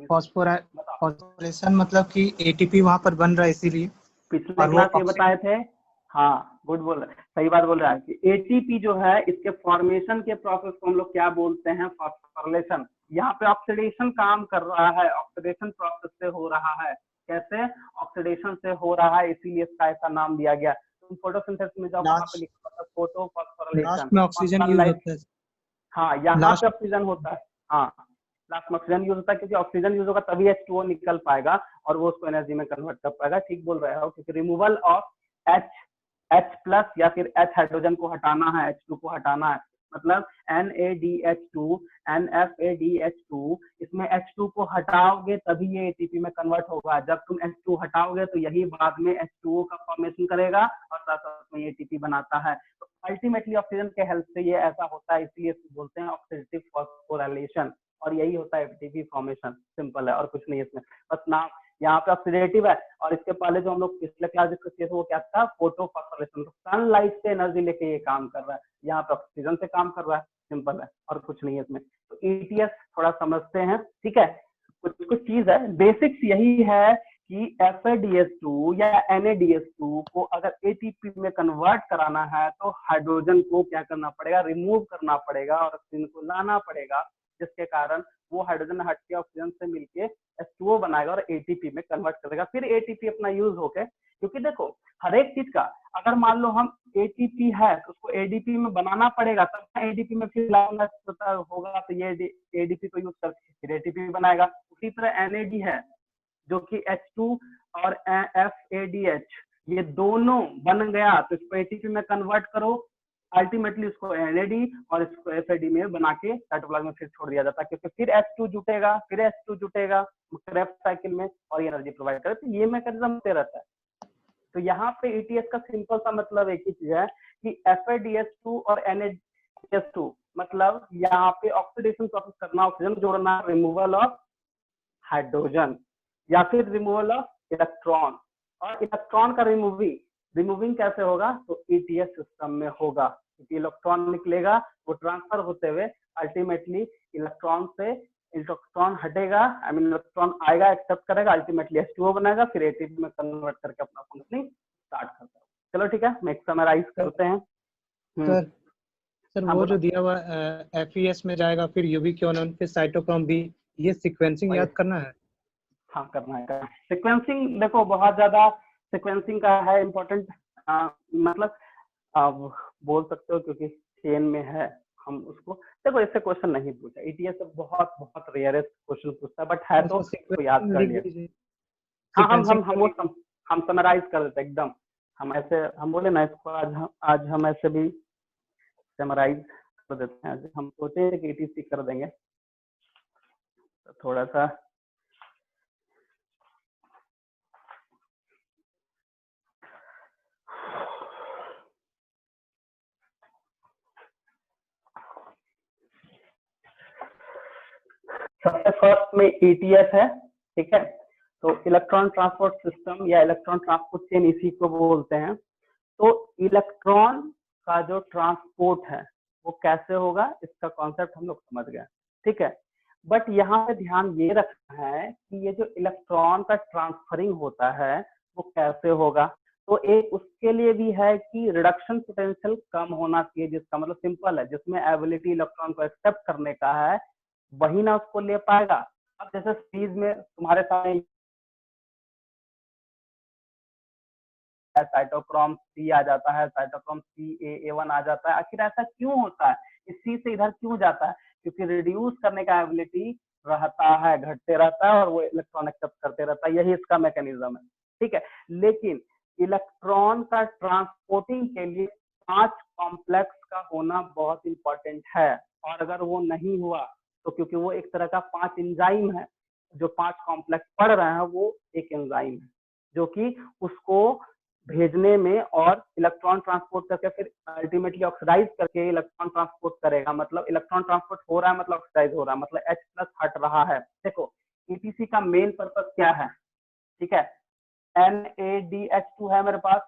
फॉस्फोरेशन मतलब कि एटीपी वहां पर बन रहा है इसीलिए। पिछले और वो क्लास ये बताए थे, हाँ गुड बोल रहे, सही बात बोल रहा है कि एटीपी जो है इसके फॉर्मेशन के प्रोसेस को हम लोग क्या बोलते हैं, फॉस्फोरिलेशन। यहाँ पे ऑक्सीडेशन काम कर रहा है, ऑक्सीडेशन प्रोसेस से हो रहा है। कैसे? ऑक्सीडेशन से हो रहा है, इसीलिए इसका ऐसा नाम दिया गया। तुम फोटोसिंथेसिस में जाओ, वहां पे लिखा होता है फोटो फॉस्फोरिलेशन। लास्ट में ऑक्सीजन यूज होता है। हाँ यहाँ लास्ट पे ऑक्सीजन होता है, हाँ लास्ट में ऑक्सीजन यूज होता है, क्योंकि ऑक्सीजन यूज होगा तभी H2O निकल पाएगा और वो उसको एनर्जी में कन्वर्ट कर पाएगा। ठीक बोल रहे हो, क्योंकि रिमूवल ऑफ H+ या फिर H हाइड्रोजन को हटाना है, H2 को हटाना है, मतलब NADH2 NFADH2, इसमें H2 को हटाओगे तभी ये एटीपी में कन्वर्ट होगा। जब तुम H2 हटाओगे तो यही बाद में H2O का फॉर्मेशन करेगा और साथ साथ में एटीपी बनाता है। तो अल्टीमेटली ऑक्सीजन के हेल्प से ये ऐसा होता है, इसलिए बोलते हैं ऑक्सीडेटिव फॉस्फोराइलेशन, और यही होता है एटीपी फॉर्मेशन। सिंपल है और कुछ नहीं है इसमें, बस नाम यहाँ पे ऑक्सीडेटिव है। और इसके पहले जो हम लोग पिछले क्लास डिस्कस किए थे वो क्या था, फोटो फॉस्फोरेशन। सनलाइट से एनर्जी लेके ये काम कर रहा है, यहाँ पे ऑक्सीजन से काम कर रहा है। सिंपल है और कुछ नहीं है इसमें। तो ईटीएस थोड़ा समझते हैं, ठीक है। कुछ कुछ चीज है, बेसिक्स यही है कि FADH2 या NADH2 को अगर एटीपी में कन्वर्ट कराना है तो हाइड्रोजन को क्या करना पड़ेगा, रिमूव करना पड़ेगा और ऑक्सीजन को लाना पड़ेगा, जिसके कारण वो हाइड्रोजन हट के ऑक्सीजन से मिलके H2O बनाएगा और एटीपी में कन्वर्ट करेगा। फिर एटीपी अपना यूज होके, क्योंकि देखो हर एक चीज का अगर मान लो हम एटीपी है तो उसको एडीपी में बनाना पड़ेगा, तब एडीपी में फिर होगा तो ये एडीपी को यूज करके फिर एटीपी बनाएगा। उसी तरह NAD है जो कि H2 और FADH ये दोनों बन गया तो इसको एटीपी में कन्वर्ट करो, अल्टीमेटली उसको NAD और इसको FAD में बना के साइटोप्लाज्म में फिर छोड़ दिया जाता है, क्योंकि फिर H2 जुटेगा, फिर H2 जुटेगा क्रेब्स साइकिल में और ये एनर्जी प्रोवाइड करे। तो ये मैकेनिज्म होते रहता है। तो यहाँ पे ETS का सिंपल सा मतलब एक ही चीज है कि FADH2 और NADH2 मतलब यहाँ पे ऑक्सीडेशन प्रोसेस करना, ऑक्सीजन जोड़ना, रिमूवल ऑफ हाइड्रोजन या फिर रिमूवल ऑफ इलेक्ट्रॉन। और इलेक्ट्रॉन का रिमूविंग कैसे होगा, तो ETS सिस्टम में होगा, क्योंकि इलेक्ट्रॉन निकलेगा, वो ट्रांसफर होते हुए अल्टीमेटली इलेक्ट्रॉन हटेगा, इलेक्ट्रॉन आएगा, एक्सेप्ट करेगा, अल्टीमेटली H2O बनाएगा, फिर एटीपी में कन्वर्ट करके अपना फंक्शनिंग स्टार्ट करता है। चलो ठीक है, मैं समराइज करते हैं। सर वो जो दिया हुआ FES में जाएगा, फिर यूबीक्विनोन, फिर साइटोक्रोम बी, ये सीक्वेंसिंग याद करना है। हाँ करना है। सीक्वेंसिंग देखो बहुत ज्यादा सीक्वेंसिंग का है इम्पोर्टेंट, मतलब आप बोल सकते हो क्योंकि चेन में है। हम उसको देखो, इससे क्वेश्चन नहीं पूछा, ETS से बहुत बहुत रेयरेस्ट क्वेश्चन पूछता है, बट है तो याद कर लिया। हाँ हम समराइज कर देते एकदम। हम बोले ना इसको, आज हम ऐसे भी समराइज कर देते हैं। हम सोचे थे कि ETC कर देंगे, तो थोड़ा सा सबसे फर्स्ट में ETS है, ठीक है। तो इलेक्ट्रॉन ट्रांसपोर्ट सिस्टम या इलेक्ट्रॉन ट्रांसपोर्ट चेन इसी को बोलते हैं। तो इलेक्ट्रॉन का जो ट्रांसपोर्ट है वो कैसे होगा, इसका कॉन्सेप्ट हम लोग समझ गए, ठीक है। बट यहाँ पे ध्यान ये रखना है कि ये जो इलेक्ट्रॉन का ट्रांसफरिंग होता है वो कैसे होगा। तो एक उसके लिए भी है कि रिडक्शन पोटेंशियल कम होना चाहिए, जिसका मतलब सिंपल है, जिसमें एबिलिटी इलेक्ट्रॉन को एक्सेप्ट करने का है वही ना उसको ले पाएगा। अब जैसे सीरीज में तुम्हारे सामने साइटोक्रोम C आ जाता है, साइटोक्रोम CA1 आ जाता है। आखिर ऐसा क्यों होता है, इस C से इधर क्यों जाता है, क्योंकि रिड्यूस करने का एबिलिटी रहता है, घटते रहता है और वो इलेक्ट्रॉन एक्सेप्ट करते रहता है, यही इसका मैकेनिज्म है, ठीक है। लेकिन इलेक्ट्रॉन का ट्रांसपोर्टिंग के लिए 5 कॉम्प्लेक्स का होना बहुत इंपॉर्टेंट है, और अगर वो नहीं हुआ तो क्योंकि वो एक तरह का 5 एंजाइम है, जो 5 कॉम्प्लेक्स पढ़ रहे हैं वो एक एंजाइम है जो कि उसको भेजने में और इलेक्ट्रॉन ट्रांसपोर्ट करके फिर अल्टीमेटली ऑक्सीडाइज करके इलेक्ट्रॉन ट्रांसपोर्ट करेगा। मतलब इलेक्ट्रॉन ट्रांसपोर्ट हो रहा है, मतलब ऑक्सीडाइज हो रहा है, मतलब H+ हट रहा है। देखो ETC का मेन पर्पस क्या है, ठीक है। NADH2 है मेरे पास,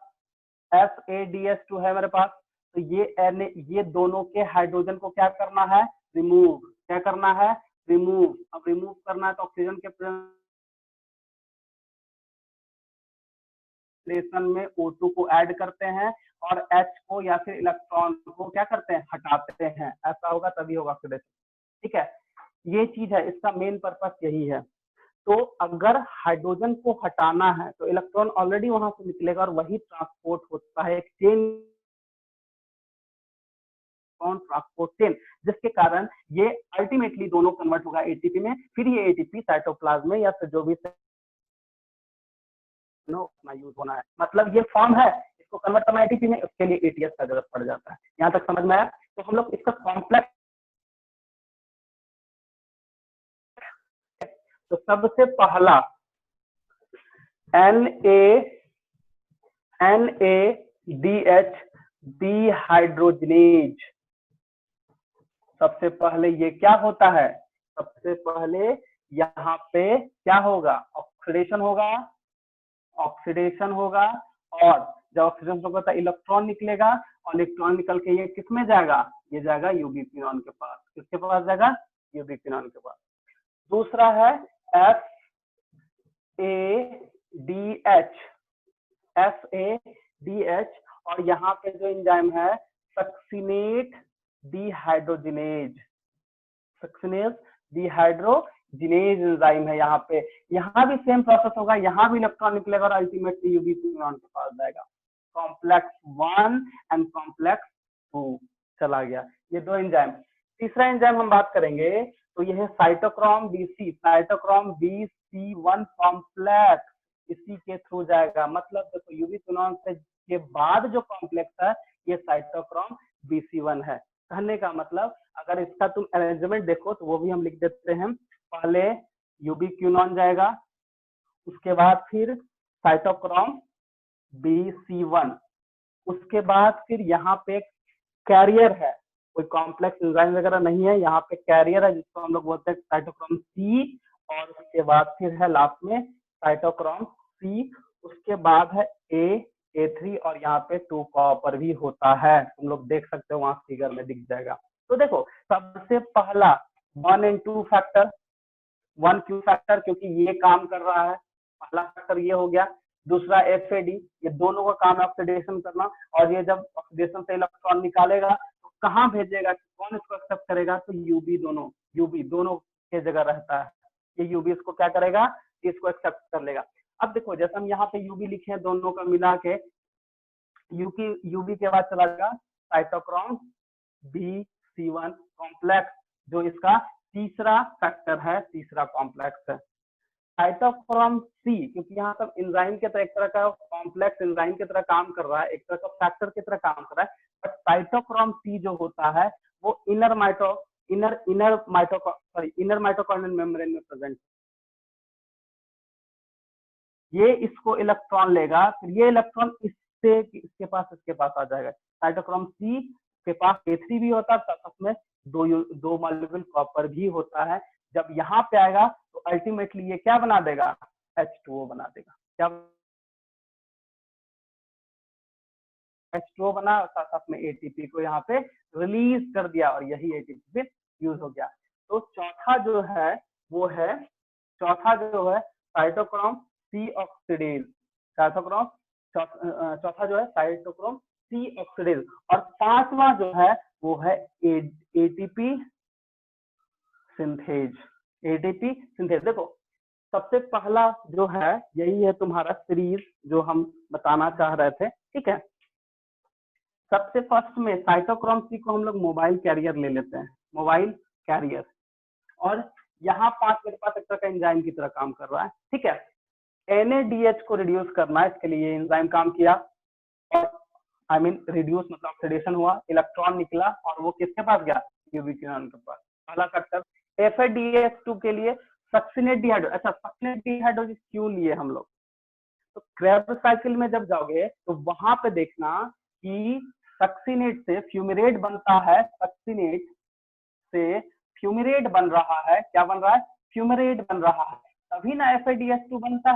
FADH2 है मेरे पास, तो ये दोनों के हाइड्रोजन को क्या करना है, रिमूव। क्या करना है, रिमूव, अब रिमूव करना है तो ऑक्सीजन के प्रेजेंटेशन में O2 को ऐड करते हैं और H को या फिर इलेक्ट्रॉन को क्या करते हैं, हटाते हैं। ऐसा होगा तभी होगा ऑक्सीडेशन, ठीक है। ये चीज है, इसका मेन पर्पस यही है। तो अगर हाइड्रोजन को हटाना है तो इलेक्ट्रॉन ऑलरेडी वहां से निकलेगा और वही ट्रांसपोर्ट होता है एक चेन ट्रांसपोर्ट चेन, जिसके कारण ये अल्टीमेटली दोनों कन्वर्ट होगा एटीपी में, फिर ये एटीपी साइटोप्लाज्म में या फिर जो भी अपना यूज होना है। मतलब ये फॉर्म है, इसको कन्वर्ट करना एटीपी में, उसके लिए एटीएस का जरूरत पड़ जाता है। यहाँ तक समझ में आया? तो हम लोग इसका कॉम्प्लेक्स, तो सबसे पहला NADH डिहाइड्रोजनेज, सबसे पहले ये क्या होता है, सबसे पहले यहाँ पे क्या होगा, ऑक्सीडेशन होगा, ऑक्सीडेशन होगा, और जब ऑक्सीडेशन होगा तो इलेक्ट्रॉन निकलेगा, और इलेक्ट्रॉन निकल के ये किस में जाएगा, ये जाएगा यूबीक्विनॉन के पास। किसके पास जाएगा, यूबीक्विनॉन के पास। दूसरा है FADH, और यहाँ पे जो एंजाइम है सक्सिनेट डिहाइड्रोजिनेज, सक्सिनेज डिहाइड्रोजिनेज एंजाइम है यहाँ पे। यहाँ भी सेम प्रोसेस होगा, यहाँ भी इलेक्ट्रॉन निकलेगा और अल्टीमेटली यूबीक्विनॉन के पास जाएगा। कॉम्प्लेक्स 1 एंड कॉम्प्लेक्स 2 चला गया, ये दो एंजाइम। तीसरा एंजाइम हम बात करेंगे तो यह है cytochrome BC, cytochrome BC1 complex, इसी के थ्रू जाएगा। मतलब देखो यूबीक्विनॉन से के बाद जो कॉम्प्लेक्स है ये साइटोक्रोम BC1 है। कहने का मतलब अगर इसका तुम अरेंजमेंट देखो तो वो भी हम लिख देते हैं। पहले यूबीक्विनॉन जाएगा, उसके बाद फिर साइटोक्रोम BC1, उसके बाद फिर यहाँ पे कैरियर है, कोई कॉम्प्लेक्स एंजाइम वगैरह नहीं है, यहाँ पे कैरियर है जिसको हम लोग बोलते हैं साइटोक्रोम C, और उसके बाद फिर है लास्ट में साइटोक्रोम C, उसके बाद है A3, और यहाँ पे 2 कॉपर भी होता है, तुम लोग देख सकते हो वहां फिगर में दिख जाएगा। तो देखो सबसे पहला 1 and 2 फैक्टर, 1 क्यू फैक्टर क्योंकि ये काम कर रहा है, पहला फैक्टर ये हो गया। दूसरा FAD, ये दोनों का काम है ऑक्सीडेशन करना, और ये जब ऑक्सीडेशन से इलेक्ट्रॉन निकालेगा तो कहाँ भेजेगा, कौन इसको एक्सेप्ट करेगा, तो यूबी दोनों के जगह रहता है, ये यूबी इसको क्या करेगा, इसको एक्सेप्ट कर लेगा। अब देखो जैसे हम यहाँ पे यूबी लिखे हैं, दोनों का मिला के यूबी के बाद चला जाएगा साइटोक्रोम BC1 कॉम्प्लेक्स, जो इसका तीसरा फैक्टर है, तीसरा कॉम्प्लेक्स है। साइटोक्रोम C क्योंकि यहाँ सब एंजाइम के तरह, एक तरह का कॉम्प्लेक्स एंजाइम की तरह काम कर रहा है, एक तरह का फैक्टर की तरह काम कर रहा है, बट साइटोक्रोम C जो होता है वो इनर माइटोकॉन्ड्रियल मेम्ब्रेन में प्रेजेंट, ये इसको इलेक्ट्रॉन लेगा, फिर ये इलेक्ट्रॉन इसके पास आ जाएगा। साइटोक्रोम C के पास A3 भी होता है, साथ में दो मॉलिक्यूल कॉपर भी होता है। जब यहाँ पे आएगा तो अल्टीमेटली ये क्या बना देगा, H2O बना देगा। क्या H2O बना, साथ में ATP को यहाँ पे रिलीज कर दिया, और यही ATP फिर यूज हो गया। तो चौथा जो है साइटोक्रोम C ऑक्सीडेज, चौथा जो है साइटोक्रोम C ऑक्सीडेज, और पांचवा जो है वो है ATP सिंथेज। देखो सबसे पहला जो है यही है तुम्हारा सीरीज जो हम बताना चाह रहे थे, ठीक है। सबसे फर्स्ट में साइटोक्रोम C को हम लोग मोबाइल कैरियर ले लेते हैं, मोबाइल कैरियर, और यहाँ 5 मेरे पास एक तरह का एंजाइम की तरह काम कर रहा है, ठीक है। NADH को रिड्यूस करना है, इसके लिए एंजाइम काम किया, और रिड्यूस मतलब ऑक्सीडेशन हुआ, इलेक्ट्रॉन निकला, और वो किसके पास गया, यूबीक्विनॉन के पास। पहला फैक्टर। FADH2 के लिए सक्सिनेट डिहाइड्रोजिनेज, अच्छा सक्सिनेट डिहाइड्रोजिनेज क्यों लिए हम लोग, तो क्रेब्स साइकिल में जब जाओगे तो वहां पे देखना कि सक्सिनेट से फ्यूमिरेट बनता है, सक्सिनेट से फ्यूमिरेट बन रहा है, क्या बन रहा है, फ्यूमिरेट बन रहा है, तभी ना FADH2 बनता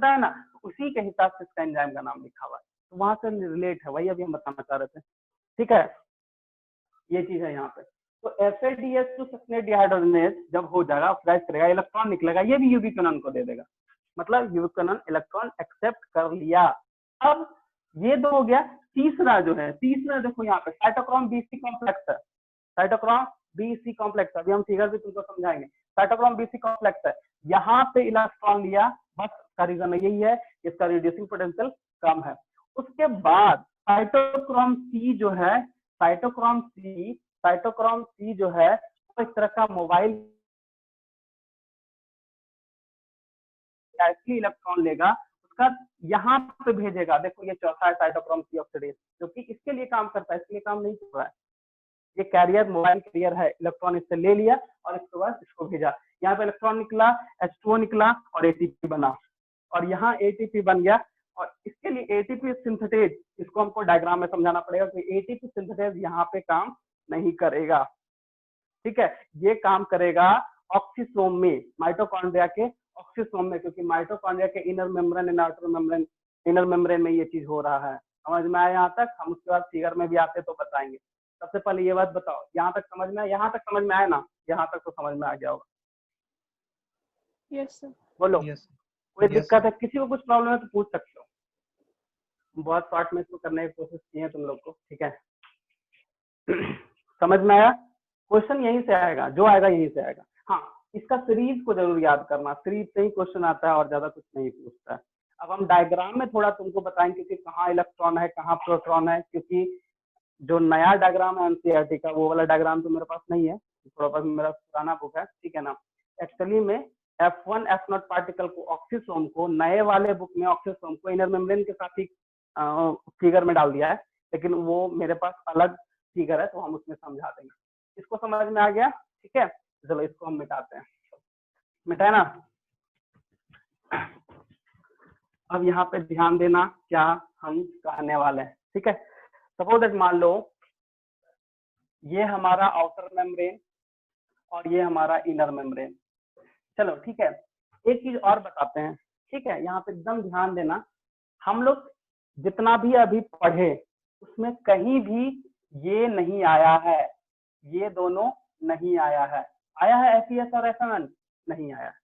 है ना, उसी के हिसाब से इसका एंजाइम का नाम लिखा हुआ है, तो वहां से रिलेट है, वही अभी हम बताना चाह रहे थे, ठीक है। ये चीज है यहाँ पे। तो FADH2 सक्रिय डिहाइड्रोजनेज जब हो जाएगा, ऑक्सीडाइज करेगा, इलेक्ट्रॉन निकलेगा, ये भी यूबिक्विनोन को दे देगा, मतलब यूबिक्विनोन इलेक्ट्रॉन एक्सेप्ट कर लिया। अब ये दो हो गया। तीसरा जो है, तीसरा देखो यहाँ पे साइटोक्रोम BC कॉम्प्लेक्स है, साइटोक्रोम BC कॉम्प्लेक्स, अभी हम फिगर भी तुमको समझाएंगे। साइटोक्रोम BC कॉम्प्लेक्स है, यहाँ पे इलेक्ट्रॉन लिया, बस का रीजन यही है, इसका रिड्यूसिंग पोटेंशियल कम है। उसके बाद साइटोक्रोम C जो है, साइटोक्रोम C जो है वो इस तरह का मोबाइल इलेक्ट्रॉन लेगा, उसका यहाँ पे भेजेगा। देखो ये चौथा है साइटोक्रोम C ऑक्सीडेज, जो कि इसके लिए काम करता है, इसके लिए काम नहीं कर रहा है। ये कैरियर, मोबाइल कैरियर है, इलेक्ट्रॉन इससे ले लिया और इसके बाद इसको भेजा, यहाँ पे इलेक्ट्रॉन निकला, H2O निकला और ATP बना, और यहाँ ATP बन गया। और इसके लिए ATP सिंथेटेज, इसको हमको डायग्राम में समझाना पड़ेगा कि ATP सिंथेटेज यहाँ पे काम नहीं करेगा, ठीक है। ये काम करेगा ऑक्सीसोम में, माइटोकॉन्ड्रिया के ऑक्सीसोम में, क्योंकि माइटोकॉन्ड्रिया के inner membrane and outer membrane, inner membrane में ये चीज हो रहा है। समझ में आया यहाँ तक? हम उसके बाद फिगर में भी आते तो बताएंगे। सबसे पहले ये बात बताओ, यहाँ तक समझ में, यहाँ तक समझ में आया ना? यहाँ तक तो समझ में आ गया होगा। Yes sir. बोलो, Yes. कोई दिक्कत है? किसी को कुछ प्रॉब्लम है तो पूछ सकते हो। बहुत शॉर्ट में इसको करने की कोशिश की है तुम लोग को, ठीक है। समझ में आया? क्वेश्चन यहीं से आएगा, जो आएगा यहीं से आएगा। हाँ, इसका सीरीज को जरूर याद करना, सीरीज से ही क्वेश्चन आता है और ज्यादा कुछ नहीं पूछता है। अब हम डायग्राम में थोड़ा तुमको बताएंगे कि कहाँ इलेक्ट्रॉन है, कहाँ प्रोटॉन है, क्योंकि जो नया डायग्राम है एनसीईआरटी का, वो वाला डायग्राम तो मेरे पास नहीं है, थोड़ा पास मेरा पुराना बुक है, ठीक है ना। एक्चुअली में F1 F0 पार्टिकल को, ऑक्सीसोम को, नए वाले बुक में ऑक्सीसोम को इनर मेम्ब्रेन के साथ ही फिगर में डाल दिया है, लेकिन वो मेरे पास अलग फिगर है तो हम उसमें समझा देंगे। इसको समझ में आ गया? ठीक है, चलो इसको हम मिटाते हैं। मिटाए ना? अब यहाँ पे ध्यान देना क्या हम कहने वाले हैं, ठीक है। सपोज दैट मान लो ये हमारा आउटर मेम्ब्रेन और ये हमारा इनर मेम्ब्रेन। चलो ठीक है, एक चीज और बताते हैं, ठीक है। यहाँ पे एकदम ध्यान देना, हम लोग जितना भी अभी पढ़े उसमें कहीं भी ये नहीं आया है, ये दोनों नहीं आया है। आया है FES और FMN? नहीं आया है।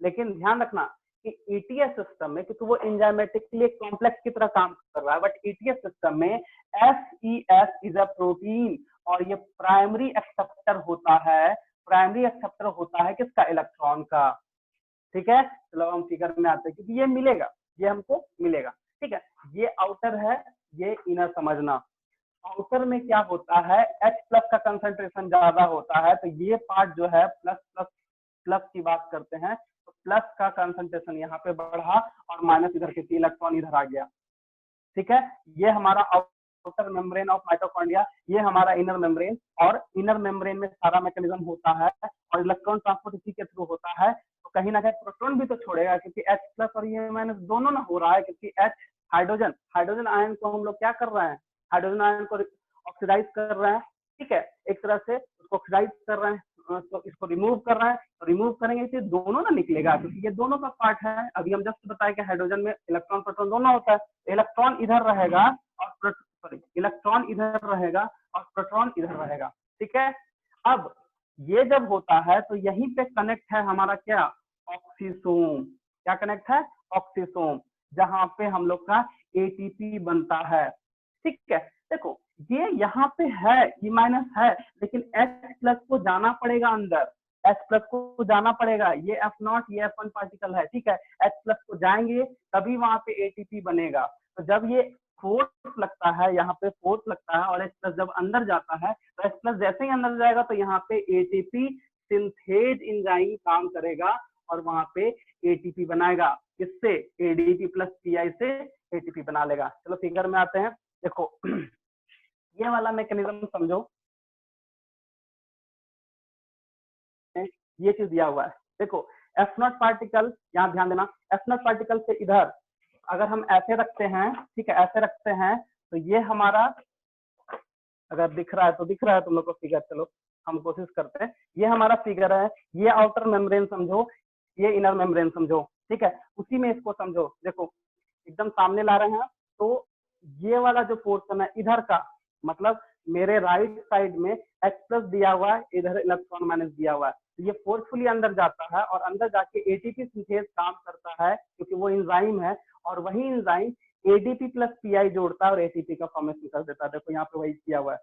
लेकिन ध्यान रखना कि ETS सिस्टम में, क्योंकि वो एंजाइमेटिकली कॉम्प्लेक्स की तरह काम कर रहा है, बट ETS सिस्टम में SES इज अ प्रोटीन और ये प्राइमरी एक्सेप्टर होता है, प्राइमरी एक्सेप्टर होता है किसका? इलेक्ट्रॉन का, ठीक है। चलो हम फिगर में आते हैं, क्योंकि ये मिलेगा, ये हमको मिलेगा, ठीक है। ये आउटर है, ये इनर समझना। आउटर में क्या होता है, H प्लस का कंसंट्रेशन ज्यादा होता है, तो ये पार्ट जो है प्लस प्लस प्लस की बात करते हैं, तो प्लस का कंसंट्रेशन यहाँ पे बढ़ा और माइनस इधर के इलेक्ट्रॉन इधर आ गया, ठीक है। ये हमारा आउटर मेम्ब्रेन ऑफ माइटोकॉन्ड्रिया, ये हमारा इनर मेम्ब्रेन, और इनर मेम्ब्रेन में सारा मैकेनिज्म होता है और इलेक्ट्रॉन ट्रांसपोर्ट इसी के थ्रू होता है। तो कहीं ना कहीं प्रोटॉन भी तो छोड़ेगा, क्योंकि H प्लस और ये माइनस दोनों ना हो रहा है, क्योंकि H हाइड्रोजन आयन को हम लोग क्या कर रहे हैं, हाइड्रोजन आयन को ऑक्सीडाइज कर रहे हैं, ठीक है। एक तरह से उसको ऑक्सीडाइज कर रहे हैं, तो इसको रिमूव कर रहे हैं, तो रिमूव करेंगे तो दोनों ना निकलेगा, क्योंकि ये दोनों का पार्ट है। अभी हम जस्ट बताए कि हाइड्रोजन में इलेक्ट्रॉन प्रोटॉन दोनों होता है, इलेक्ट्रॉन इधर रहेगा और इलेक्ट्रॉन इधर रहेगा और प्रोटॉन इधर रहेगा, ठीक है। अब ये जब होता है तो यहीं पे कनेक्ट है हमारा क्या, ऑक्सीसोम। क्या कनेक्ट है? ऑक्सीसोम, जहां पे हम लोग का ATP बनता है, ठीक है। देखो ये यहाँ पे है, ये माइनस है, लेकिन H प्लस को जाना पड़ेगा अंदर, H प्लस को जाना पड़ेगा। ये F0, ये F1 पार्टिकल है, ठीक है। H प्लस को जाएंगे तभी वहां पे ATP बनेगा। तो जब ये फोर्स लगता है, यहाँ पे फोर्स लगता है और H प्लस जब अंदर जाता है, तो H प्लस जैसे ही अंदर जाएगा तो यहाँ पे ATP सिंथेज एंजाइम काम करेगा और वहां पे ATP बनाएगा। किससे? ADP प्लस PI से ATP बना लेगा। चलो फिगर में आते हैं। देखो ये वाला मैकेनिज्म समझो, ये चीज दिया हुआ है। देखो F0 पार्टिकल, यहाँ ध्यान देना, F0 पार्टिकल से इधर अगर हम ऐसे रखते हैं, ठीक है, ऐसे रखते हैं, तो ये हमारा, अगर दिख रहा है तो दिख रहा है तुम लोग को फिगर, चलो हम कोशिश करते हैं। ये हमारा फिगर है, ये आउटर मेम्ब्रेन समझो, ये इनर मेम्ब्रेन समझो, ठीक है। उसी में इसको समझो, देखो एकदम सामने ला रहे हैं, तो ये वाला जो पोर्शन है इधर का, मतलब मेरे राइट साइड में H+ दिया हुआ है, इधर इलेक्ट्रॉन माइनस दिया हुआ है, तो ये फोर्सफुली अंदर जाता है और अंदर जाके एटीपी सिंथेज काम करता है क्योंकि वो एंजाइम है, और वही एंजाइम एडीपी प्लस पीआई जोड़ता है और एटीपी का फॉर्मेशन कर देता है। देखो यहाँ पे वही किया हुआ है,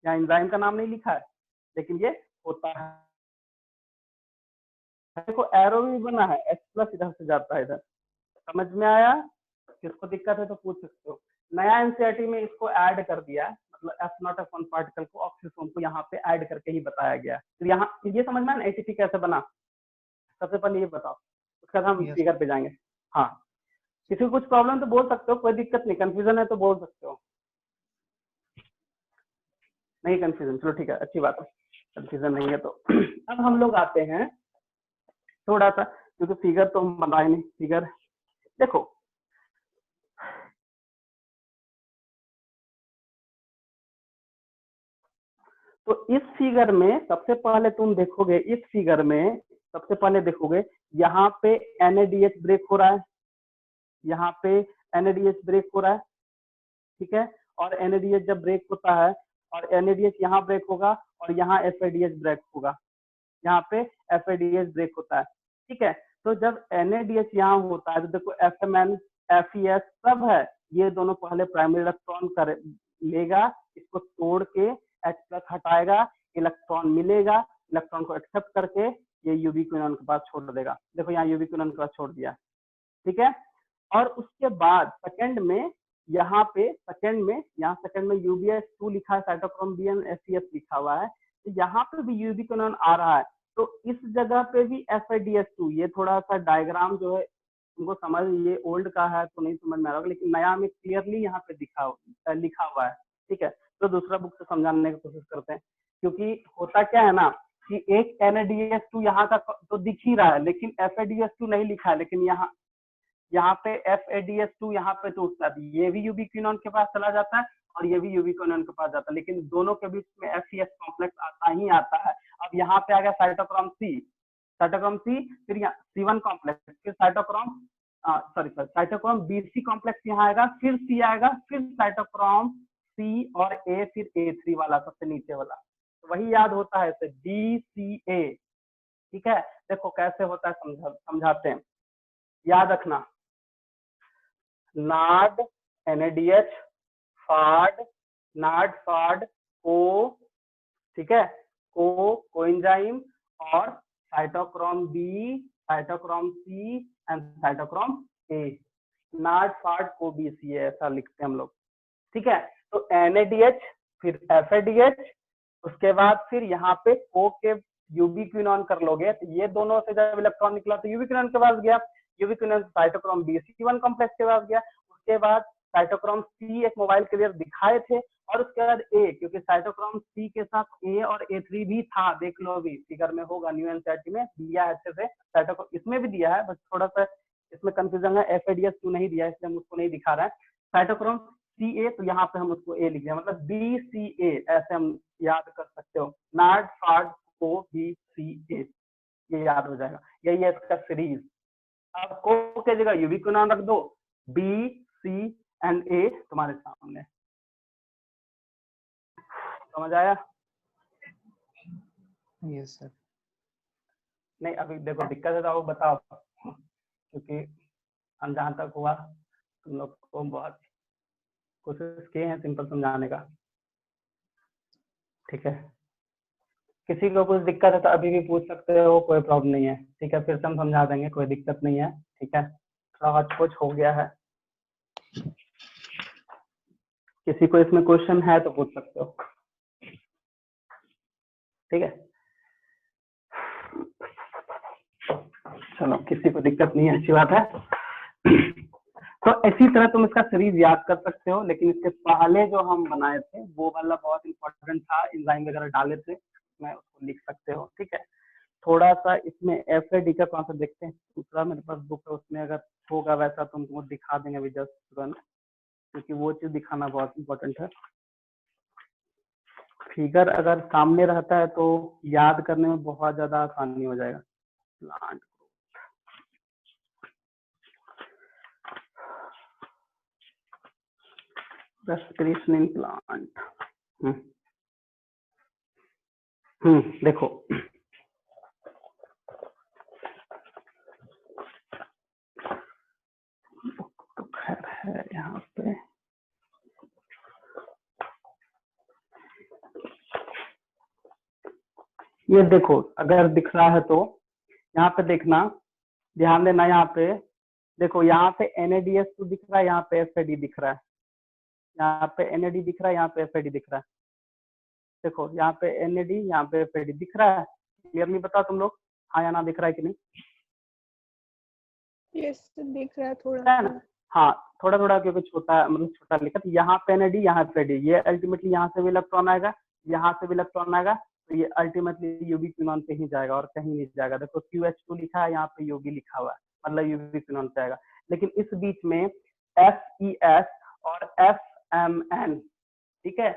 यहाँ एंजाइम का नाम नहीं लिखा है लेकिन ये होता है। देखो एरो भी बना है, H+ इधर से जाता है इधर, समझ में आया? किसको दिक्कत है तो पूछ सकते हो। नया एनसीईआरटी में इसको ऐड कर दिया है, मतलब F0F1 पार्टिकल को ऑक्सीजन को यहाँ पे ऐड करके ही बताया गया है। तो यहाँ ये समझ में एटीपी कैसे बना, सबसे पहले ये बताओ, उसके बाद हम फिगर पे जाएंगे। हाँ, किसी को कुछ प्रॉब्लम तो बोल सकते हो, कोई दिक्कत नहीं, कंफ्यूजन है तो बोल सकते हो। नहीं कंफ्यूजन, चलो ठीक है, अच्छी बात है, कंफ्यूजन नहीं है तो अब हम लोग आते हैं थोड़ा सा, क्योंकि फिगर तो हम बनाए नहीं। फिगर देखो, तो इस फिगर में सबसे पहले तुम देखोगे, इस फिगर में सबसे पहले देखोगे यहाँ पे NADH ब्रेक हो रहा है, यहाँ पे NADH ब्रेक हो रहा है, ठीक है। और NADH जब ब्रेक होता है और NADH यहाँ ब्रेक होगा और यहाँ FADH ब्रेक होगा, यहाँ पे FADH ब्रेक होता है, ठीक है। तो जब NADH यहाँ होता है तो देखो FMN FES सब है, ये दोनों पहले प्राइमरी इलेक्ट्रॉन कर लेगा, इसको तोड़ के H+ हटाएगा, इलेक्ट्रॉन मिलेगा, इलेक्ट्रॉन को एक्सेप्ट करके ये यूवी क्विनोन के पास छोड़ देगा। देखो यहाँ यूवी क्विनोन के पास छोड़ दिया, ठीक है। और उसके बाद सेकंड में यहाँ पे सेकंड में UBS2 लिखा है, साइटोक्रोम BN SES लिखा हुआ है, तो यहाँ पे भी यूवी क्विनोन आ रहा है, तो इस जगह पे भी FADH2, ये थोड़ा सा डायग्राम जो है तुमको समझ, ये ओल्ड का है तो नहीं समझ में आ रहा, लेकिन नया में क्लियरली यहाँ पे लिखा हुआ है, ठीक है। तो दूसरा बुक से समझाने की कोशिश करते हैं, क्योंकि होता क्या है ना कि एक NADH2 यहाँ का तो दिख ही रहा है, लेकिन FADH2 नहीं लिखा है, लेकिन यहाँ पे FADH2 यहाँ पे टूटता है, ये भी यूवी क्विनोन के पास चला जाता है और ये भी यूवी क्विनोन के पास जाता है, लेकिन दोनों के बीच में FES कॉम्प्लेक्स आता ही आता है। अब यहाँ पे आ गया साइटोक्रोम C, फिर यहाँ C1 कॉम्प्लेक्स, फिर साइटोक्रोम BC कॉम्प्लेक्स यहाँ आएगा, फिर C आएगा, फिर साइटोक्रोम C और A, फिर A3 वाला सबसे नीचे वाला, तो वही याद होता है DCA, ठीक है। देखो कैसे होता है समझाते हैं, याद रखना, नाड NADH फाड को, ठीक है, कोएंजाइम और cytochrome B, cytochrome C and cytochrome A, नाड फाड को BCA ऐसा लिखते हैं हम लोग, ठीक है। तो NADH फिर FADH, उसके बाद फिर यहाँ पे को के यूवी क्विनोन कर लोगे, तो ये दोनों से जब इलेक्ट्रॉन निकला तो यूवी क्विनोन के पास गया, UV quinone cytochrome BC1 complex के पास गया, उसके बाद साइटोक्रोम C एक मोबाइल क्लियर दिखाए थे, और उसके बाद A, क्योंकि साइटोक्रोम C के साथ A और A3 भी था, देख लो अभी फिगर में होगा, न्यू एनसीईआरटी में दिया है अच्छे से, साइटोक्रोम इसमें भी दिया है, बस थोड़ा सा इसमें कंफ्यूजन है, FADH2 नहीं दिया है इसलिए हम उसको नहीं दिखा रहा है। साइटोक्रोम CA, तो यहाँ पे हम उसको A लिख दिया, मतलब BCA ऐसे हम याद कर सकते हो, नाड फाड को BCA, ये याद हो जाएगा, यही है इसका सीरीज। अब को के जगह यूवी क्विनोन रख दो, B, C एंड A तुम्हारे सामने, समझ आया? Yes sir. नहीं अभी देखो दिक्कत है तो आप बताओ, क्योंकि हम जहाँ तक हुआ तुम लोग को बहुत कोशिश किए हैं सिंपल समझाने का, ठीक है। किसी को कुछ दिक्कत है तो अभी भी पूछ सकते हो, कोई प्रॉब्लम नहीं है, ठीक है, फिर से हम समझा देंगे, कोई दिक्कत नहीं है, ठीक है। थोड़ा बहुत कुछ हो गया है, किसी को इसमें क्वेश्चन है तो पूछ सकते हो, ठीक है। चलो किसी को दिक्कत नहीं है, अच्छी बात है। तो इसी तरह तुम इसका सीरीज याद कर सकते हो, लेकिन इसके पहले जो हम बनाए थे वो वाला बहुत इंपॉर्टेंट था, एंजाइम वगैरह डाले थे, मैं उसको लिख सकते हो, ठीक है। थोड़ा सा इसमें FAD का कौन सा देखते हैं, दूसरा मेरे पास बुक है, उसमें अगर होगा वैसा तो तुमको दिखा देंगे अभी जस्ट तुरंत, क्योंकि वो चीज दिखाना बहुत इंपॉर्टेंट है। फिगर अगर सामने रहता है तो याद करने में बहुत ज्यादा आसानी हो जाएगा। Plant respiration in plant. देखो तो खैर है यहाँ पे, ये देखो अगर दिख रहा है तो यहाँ पे देखना, ध्यान देना, यहाँ पे देखो, यहाँ पे NaDH2 दिख रहा है, यहाँ पे FAD दिख रहा है, यहाँ पे NAD दिख रहा है, यहाँ पे FAD दिख रहा है। देखो यहाँ पे NAD, यहाँ पे FAD दिख रहा है, क्लियरली बताओ तुम लोग, हाँ या ना, दिख रहा है कि नहीं? यस दिख रहा है थोड़ा है ना? हाँ थोड़ा थोड़ा, क्योंकि छोटा मतलब छोटा लिखा, तो यहाँ पे NAD, यहाँ पे FAD, ये अल्टीमेटली यहाँ से भी इलेक्ट्रॉन आएगा, यहाँ से भी इलेक्ट्रॉन आएगा, तो ये अल्टीमेटली यूबीक्विनॉन पे ही जाएगा और कहीं नहीं जाएगा। देखो QH2 लिखा है, यहाँ पे यूबी लिखा हुआ है, मतलब यूबीक्विनॉन पे आएगा। लेकिन इस बीच में FES और FMN, ठीक है,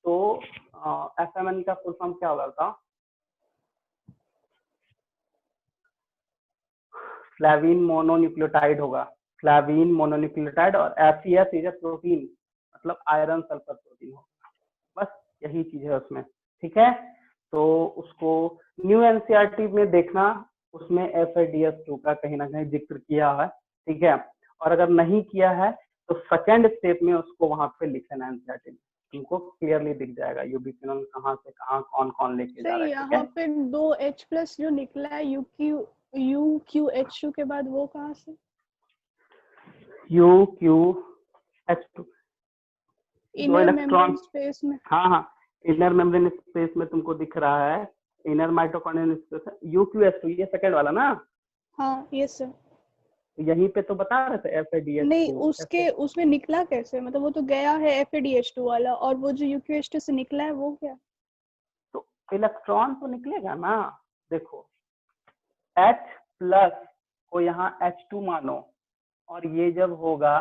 तो FMN का फुल फॉर्म क्या होगा बताओ? फ्लैवीन मोनोन्यूक्लियोटाइड होगा, फ्लैवीन मोनोन्यूक्लियोटाइड, और FES इज अ प्रोटीन, मतलब आयरन सल्फर प्रोटीन होगा, बस यही चीज है उसमें, ठीक है। तो उसको न्यू एनसीईआरटी में देखना, उसमें FADH2 का कहीं ना कहीं जिक्र किया है, ठीक है। और अगर नहीं किया है तो सेकेंड स्टेप में उसको वहां पे लिख लेना एनसीईआरटी में, तुमको क्लियरली दिख जाएगा यूबीक्विनॉन कहाँ से कहाँ कौन कौन लेके जा रहा है, ठीक है। यहाँ पे 2H+ जो निकला है UQH2 के बाद, वो कहाँ से? UQH2 इनर मेम्ब्रेन स्पेस में। हाँ इनर मेम्ब्रेन स्पेस में तुमको दिख रहा है, इनर माइटोकॉन्ड्रियल स्पेस है, UQH2 ये सेकंड वाला ना? हाँ यस सर। यहीं पे तो बता रहे थे FADH2। नहीं उसके उसमें निकला कैसे, मतलब वो तो गया है FADH2 वाला, और वो जो UQH2 से निकला है वो क्या? तो इलेक्ट्रॉन तो निकलेगा ना, देखो H+ को यहाँ H2 मानो, और ये जब होगा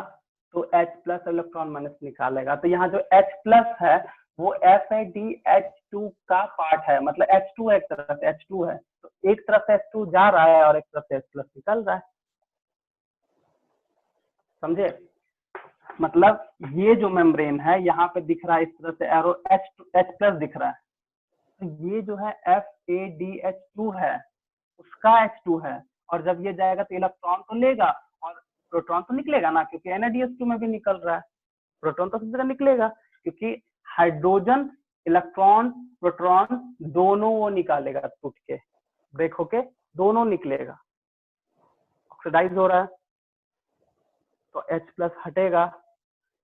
तो H+ इलेक्ट्रॉन माइनस निकालेगा, तो यहाँ जो H+ है वो FADH2 का पार्ट है, मतलब H2 है, एक तरह से H2 है, तो एक तरफ से H2 जा रहा है और एक तरफ से H+ निकल रहा है, समझे? मतलब ये जो मेम्ब्रेन है यहाँ पे दिख रहा है इस तरह से एरो H+ दिख रहा है, तो ये जो है FADH2 है, उसका H2 है, और जब ये जाएगा तो इलेक्ट्रॉन तो लेगा और प्रोटॉन तो निकलेगा ना, क्योंकि NaDH2 में भी निकल रहा है, प्रोटॉन तो सब जगह निकलेगा, क्योंकि हाइड्रोजन, इलेक्ट्रॉन, प्रोटॉन दोनों वो निकालेगा, टूट के ब्रेक होके दोनों निकलेगा, ऑक्सीडाइज हो रहा है, तो H+ हटेगा,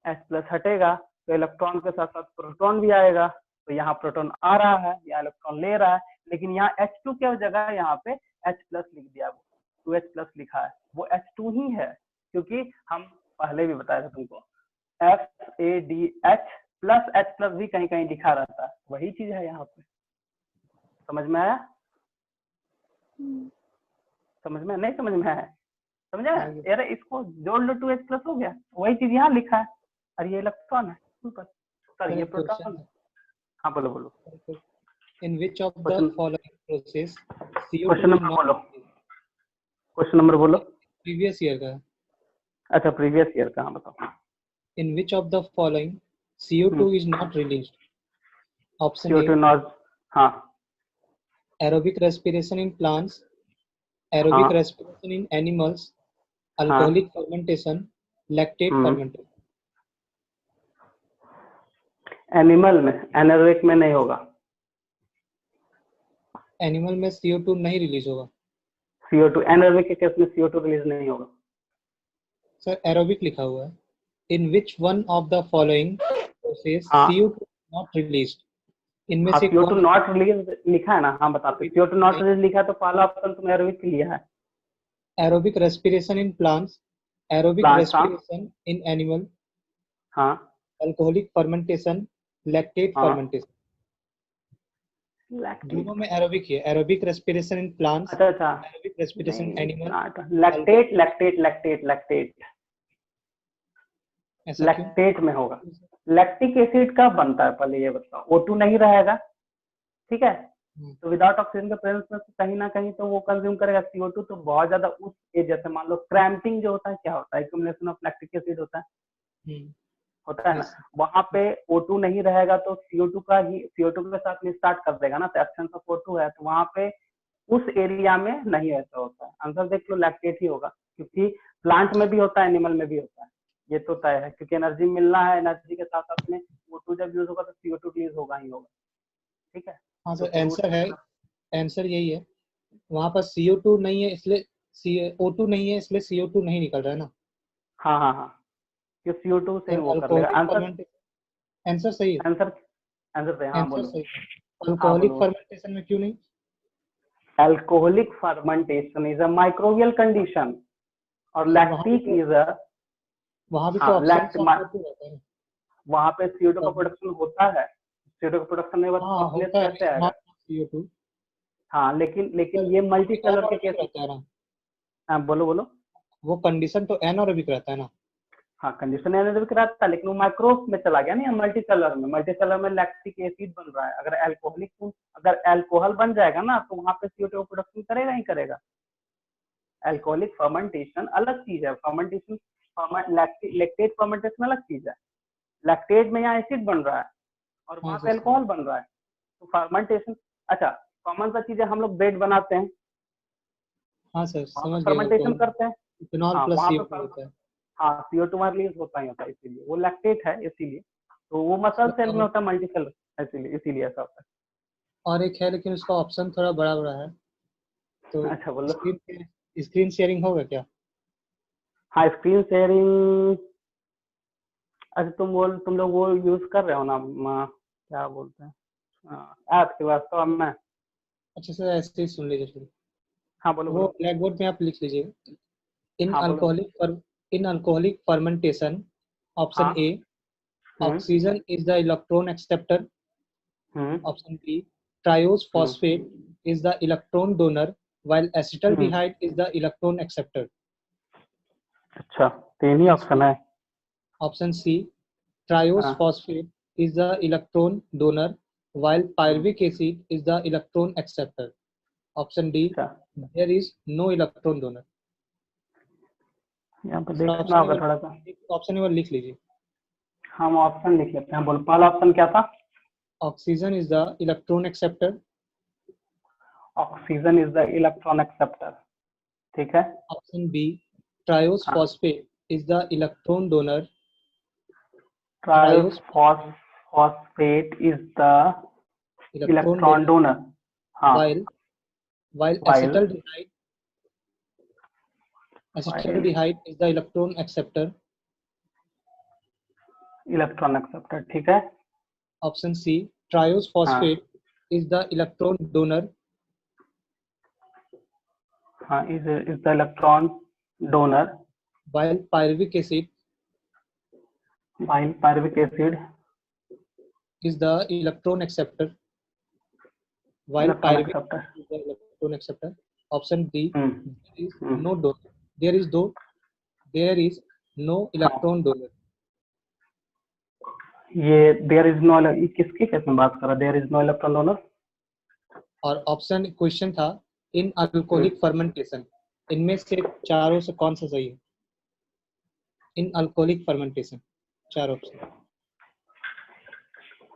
H+ हटेगा तो इलेक्ट्रॉन के साथ साथ प्रोटॉन भी आएगा, तो यहाँ प्रोटॉन आ रहा है, यहाँ इलेक्ट्रॉन ले रहा है, लेकिन यहाँ H2 के जगह यहाँ पे H+ लिख दिया, वो 2H+ लिखा है, वो H2 ही है, क्योंकि हम पहले भी बताया था तुमको FADH प्लस H+ भी कहीं कहीं लिखा रहता है, वही चीज है यहाँ पे, समझ में आया? समझ में नहीं? समझ में आया? समझा? अरे इसको जोड़ लो, 2H+ हो गया, वही चीज यहाँ लिखा है, और ये इलेक्ट्रॉन है, सॉरी ये प्रोटॉन है। हाँ बोलो बोलो। In which of the following process CO2 question number बोलो, क्वेश्चन नंबर बोलो। previous year का? अच्छा प्रीवियस ईयर का, हाँ बताओ। In which of the following CO2 is not released? Option CO2 A, not, हाँ aerobic respiration in plants, aerobic respiration in animals, alcoholic fermentation, lactate fermentation. Animal में, एनारोबिक में नहीं होगा, एनिमल में CO2 नहीं रिलीज होगा CO2, एनारोबिक के केस में CO2 रिलीज नहीं होगा सर, एरोबिक लिखा हुआ है। In which one of the following process CO2 not released? इनमें से CO2 नॉट रिलीज लिखा है ना, हाँ बताते, CO2 नॉट रिलीज लिखा है तो पहला ऑप्शन तुम एरोबिक लिया है। Aerobic respiration in plants, aerobic respiration in animal, हाँ, अल्कोहलिक फर्मेंटेशन, लैक्टेट फर्मेंटेशन। दोनों में एरोबिक है, एरोबिक रेस्पिरेशन इन प्लांट्स, अच्छा aerobic respiration in animal, lactate lactate lactate lactate lactate में होगा। लैक्टिक एसिड कब बनता है पहले ये बताओ? O2 नहीं रहेगा, ठीक है, तो विदाउट ऑक्सीजन के प्रेजेंस में कहीं ना कहीं तो वो कंज्यूम करेगा CO2, तो बहुत ज्यादा उस जैसे मान लो क्रैम्पिंग जो होता है क्या होता है, एक्युमुलेशन ऑफ लैक्टिक एसिड होता है, होता है ना, Yes. वहां पे O2 नहीं रहेगा तो CO2 का ही CO2 के साथ में स्टार्ट कर देगा ना, तो एब्सेंस ऑफ O2 है तो वहां पे उस एरिया में नहीं ऐसा होता है। आंसर देख लो, लैक्टेट ही होगा, क्योंकि प्लांट में भी होता है, एनिमल में भी होता है, ये तो तय है, क्योंकि एनर्जी मिलना है, एनर्जी के साथ साथ में O2 जब यूज होगा तो CO2 रिलीज होगा ही होगा। ठीक है, हाँ तो सर, फिर आंसर है, आंसर यही है। वहाँ पर CO2 नहीं है इसलिए O2 नहीं है इसलिए CO2 नहीं निकल रहा है ना। हाँ हाँ हाँ, कि CO2 से ही फिर वो कर लेगा। अल्कोहलिक आंसर फर्मेंटेशन, आंसर सही है, आंसर आंसर पे, हाँ आंसर बोलो। सही है। हाँ अल्कोहलिक बोलो। फर्मेंटेशन में क्यों नहीं? Alcoholic fermentation is a microbial condition और सर lactic is a, वहाँ भी तो हाँ ऑप्शन ऑफ CO2 रहता है ना। वहां पे CO2 का तब प्रोडक्शन होता है, CO2 का प्रोडक्शन नहीं होगा तो हाँ ऑक्सीजन होता है, कैसे इट्स आएगा। Not CO2। हाँ, लेकिन लेकिन सर ये वहाँ मल्टी पे सेलर के एनारोबिक केस। रहता है ना, हाँ बोलो बोलो। वो कंडीशन तो एनारोबिक रहता है ना। हाँ, कंडीशन एनारोबिक रहता है, लेकिन वो माइक्रोब में चला गया ना, मल्टी सेलर में। मल्टी सेलर में लैक्टिक एसिड बन रहा है। अगर अल्कोहल बन जाएगा ना तो वहां पे CO2 का प्रोडक्शन करेगा ही करेगा। अल्कोहलिक फर्मेंटेशन अलग चीज है, फर्मेंटेशन लैक्टेट फर्मेंटेशन अलग चीज है। लैक्टेट में यहाँ एसिड बन रहा है और हाँ वहां सर पे सही। अल्कोहल बन रहा है, तो फर्मेंटेशन। अच्छा, कॉमन सा चीज है, हम लोग ब्रेड बनाते हैं, हाँ सर वहां पे समझ गए, वो तो फर्मेंटेशन करते हैं। इथेनॉल हाँ प्लस वहां पे CO2 होता है। हाँ, CO2 वहां रिलीज होता ही होता है, इसीलिए वो लैक्टेट है, इसीलिए तो वो मसल सर सेल में और होता है, मल्टी सेल, इसीलिए इसीलिए ऐसा होता एक है लेकिन उसका ऑप्शन थोड़ा बड़ा बड़ा है, तो है। अच्छा बोलो। स्क्रीन शेयरिंग होगा क्या? हाँ, स्क्रीन शेयरिंग। अच्छा, तुम लोग वो यूज कर रहे हो ना, क्या बोलते हैं ऐप के वास्तव में। अच्छा सर ऐसे ही सुन लीजिए फिर। हाँ बोलो वो बोलो। ब्लैक बोर्ड में आप लिख लीजिए। इन हाँ बोलो। अल्कोहलिक फर इन अल्कोहलिक फर्मेंटेशन, ऑप्शन हाँ। A, hmm. Oxygen is the electron acceptor. Hmm. Option B, triose hmm. phosphate is the electron donor while hmm. acetaldehyde is the electron acceptor. अच्छा, तीन ही ऑप्शन है। Option C, triose हाँ। phosphate is the electron donor while hmm. pyruvic acid is the electron acceptor. Option D, अच्छा, there is no electron donor. यहाँ पे सर देखना होगा थोड़ा सा। ऑप्शन नंबर लिख लीजिए। हम ऑप्शन लिख लेते हैं, बोलो पहला ऑप्शन क्या था। Oxygen is the electron acceptor. Oxygen is the electron acceptor. ठीक है। Option B, triose हाँ, phosphate is the electron donor. Triose Triose phosphate is the electron electron donor donor. हाँ। while while while while acetaldehyde is the electron acceptor. Electron acceptor. ठीक है। Option C, triose हाँ। phosphate is the electron donor हाँ, is the electron donor while pyruvic acid while pyruvic acid is the electron acceptor. While electron pyruvic acceptor. acid is the electron acceptor. Option D, हम्म। there is हम्म। no donor. There is no हाँ, electron donor. ये देयर इज नो, किसकी केस में बात कर रहा है, there is no electron donor. और ऑप्शन क्वेश्चन था इन अल्कोहलिक फर्मेंटेशन, इनमें से चारों से कौन सा सही है? इन अल्कोहलिक फर्मेंटेशन, चार option.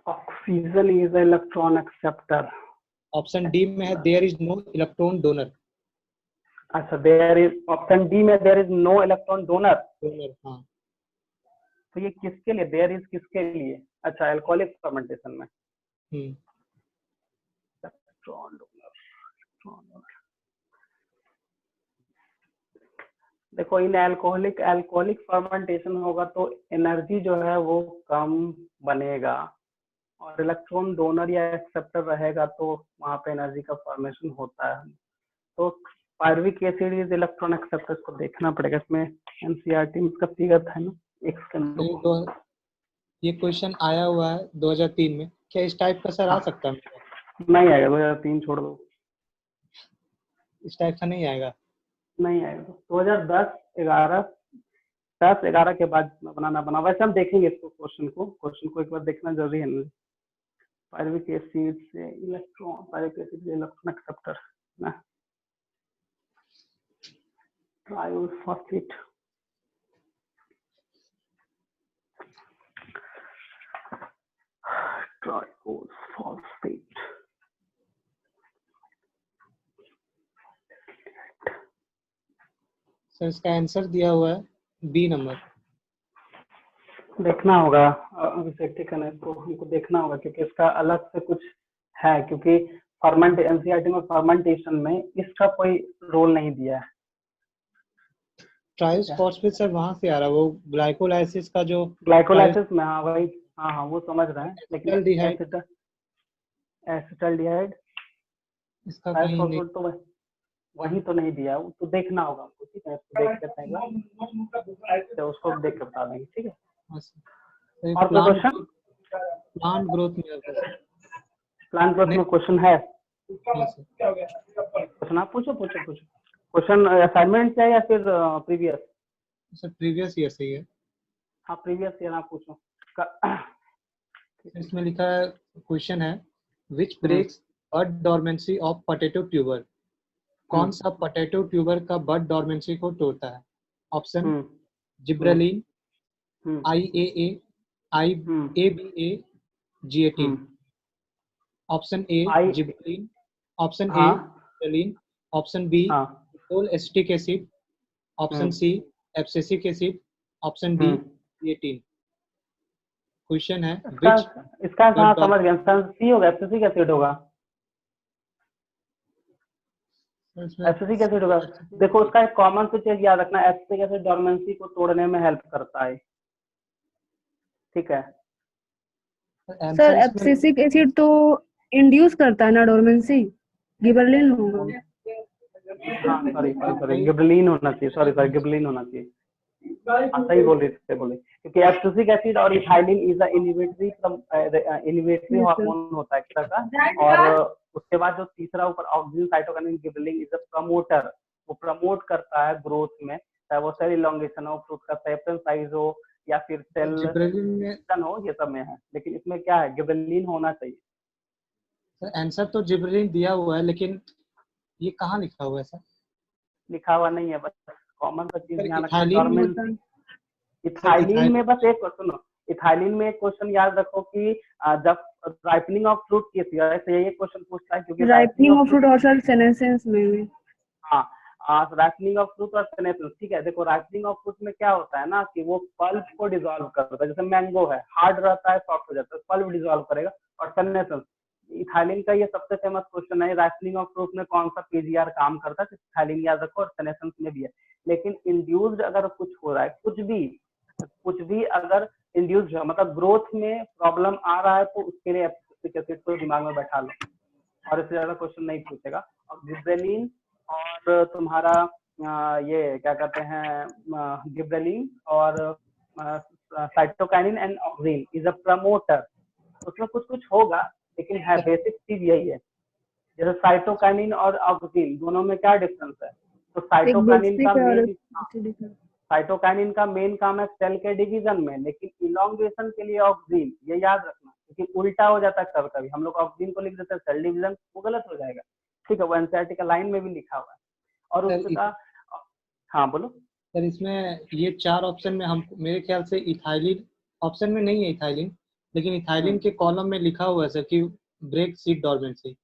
Oxygen is the electron acceptor. Option D में है there is no electron donor. अच्छा, देयर इज, ऑप्शन डी में there is no electron donor. Donor हाँ। तो ये किसके लिए, देयर इज किसके लिए? अच्छा, अल्कोहलिक फर्मेंटेशन में इलेक्ट्रॉन डोनर। देखो, इन अल्कोहलिक अल्कोहलिक फर्मेंटेशन होगा तो एनर्जी जो है वो कम बनेगा, और इलेक्ट्रॉन डोनर या एक्सेप्टर रहेगा तो वहां पे एनर्जी का फॉर्मेशन होता है। तो pyruvic acid is electron acceptor को देखना पड़ेगा, इसमें एनसीईआरटी में इसका फिगर था ना, एक सेकंड तो रुको। ये क्वेश्चन आया हुआ है 2003 में, क्या इस टाइप का सर आ हाँ, सकता है मेरे पास? नहीं आएगा, 2003 छोड़ दो, इस टाइप का नहीं आएगा। नहीं आएगा। 2010 11 10 11 के बाद बनाना बना। वैसे हम देखेंगे इसको, क्वेश्चन को एक बार देखना जरूरी है ना। पायरुविक एसिड से इलेक्ट्रॉन, पायरुविक एसिड से इलेक्ट्रॉन एक्सेप्टर ना, ट्रायोस फॉस्फेट। सर इसका आंसर दिया हुआ है बी नंबर। देखना होगा अभिषेक, ठीक है ना, इसको हमको देखना होगा क्योंकि इसका अलग से कुछ है, क्योंकि फर्मेंट एनसीईआरटी में फर्मेंटेशन में इसका कोई रोल नहीं दिया है। ट्राइस फॉस्फेट सर वहां से आ रहा है, वो ग्लाइकोलाइसिस का जो ग्लाइकोलाइसिस में, हाँ वही, हाँ हाँ वो समझ रहे हैं, लेकिन एसिटाल्डिहाइड एसिटाल्डिहाइड इसका ट्राइस कहीं नहीं। फॉस्फेट तो वही तो नहीं दिया है, वो तो देखना होगा हमको, ठीक है, इसको देख के पहले तो उसको देख के बता देंगे, ठीक है। हाँ सर। और कोई क्वेश्चन? प्लांट ग्रोथ में आता है सर। प्लांट ग्रोथ में क्वेश्चन है? हाँ सर। क्वेश्चन आप पूछो पूछो पूछो। क्वेश्चन असाइनमेंट से है या फिर प्रीवियस? सर प्रीवियस ईयर से ही है। हाँ प्रीवियस ईयर आप पूछो। इसमें लिखा है, क्वेश्चन है which breaks bud dormancy of potato tuber. कौन सा पोटैटो ट्यूबर का बड डोरमेंसी को तोड़ता है? Option gibberellin, IAA, ABA, G18। Option A gibberellin, option A gibberellin, option B लिनोल acetic acid, option C abscisic acid, option D G18। Question है इसका कहाँ समझ गए? सी होगा, एब्सिसिक एसिड होगा, एब्सिसिक एसिड होगा। देखो उसका एक कॉमन सा चीज याद रखना, एब्सिसिक एसिड डोरमेंसी को तोड़ने में हेल्प करता है, ठीक है। सर एब्सिसिक एसिड तो इंड्यूस करता है ना डोरमेंसी, गिबरेलिन होगा। हाँ सॉरी गिबरेलिन होना चाहिए, सॉरी गिबरेलिन होना चाहिए। सही बोल रही क्योंकि एब्सिसिक एसिड और इथाइलिन इज इनिवेटरी हार्मोन होता है एक तरह का, और उसके बाद जो तीसरा ऊपर auxin cytokinin gibberellin is a promoter, वो प्रमोट करता है ग्रोथ में, चाहे वो सेल इलोंगेशन हो, फ्रूट का सेप्टन साइज हो, या फिर सेल हो, ये सब में है। लेकिन इसमें क्या है, गिबरेलिन होना चाहिए। सर आंसर तो जिब्रेलिन दिया हुआ है, लेकिन ये कहाँ लिखा हुआ है सर? लिखा हुआ नहीं है, बस कॉमन सा चीज ध्यान रखना। इथाइलिन में बस एक सुनो, इथाइलिन में एक क्वेश्चन याद रखो कि जब राइपनिंग ऑफ फ्रूट केस है, ये क्वेश्चन पूछता है क्योंकि राइपनिंग ऑफ फ्रूट और सेनेसेंस में, हाँ राइपनिंग ऑफ फ्रूट और सेनेसेंस, ठीक है। देखो राइपनिंग ऑफ फ्रूट में क्या होता है ना कि वो पल्प को डिसॉल्व करता है, जैसे मैंगो है हार्ड रहता है सॉफ्ट हो जाता है, पल्प डिसॉल्व करेगा। और सेनेसेंस, इथाइलिन का ये सबसे फेमस क्वेश्चन है, राइपनिंग ऑफ फ्रूट में कौन सा पीजीआर काम करता है, इथाइलिन याद रखो, और सेनेसेंस में भी है। लेकिन इंड्यूस्ड अगर कुछ हो रहा है, कुछ भी अगर इंड्यूस्ड है, मतलब ग्रोथ में प्रॉब्लम आ रहा है, तो उसके लिए एब्सिसिक एसिड को दिमाग में बैठा लो, और इससे ज्यादा क्वेश्चन नहीं पूछेगा। और गिबरेलिन और तुम्हारा ये क्या कहते हैं, गिबरेलिन और cytokinin and auxin is a promoter, उसमें कुछ होगा, लेकिन है बेसिक चीज यही है। जैसे साइटोकाइनिन और ऑक्सिन दोनों में क्या डिफरेंस है? तो साइटोकाइनिन का मेन काम है सेल के डिवीजन में, लेकिन इलोंगेशन के लिए ऑक्सिन, ये याद रखना, क्योंकि उल्टा हो जाता है कभी कभी, हम लोग ऑक्सिन को लिख देते हैं सेल डिवीजन, वो गलत हो जाएगा, ठीक है। वो एनसीईआरटी का लाइन में भी लिखा हुआ है। और उसका हाँ बोलो सर, इसमें ये 4 ऑप्शन में हम मेरे ख्याल से इथाइलिन ऑप्शन में नहीं है इथाइलिन, लेकिन इथाइलिन के कॉलम में लिखा हुआ है सर कि ब्रेक सीड डोरमेंसी,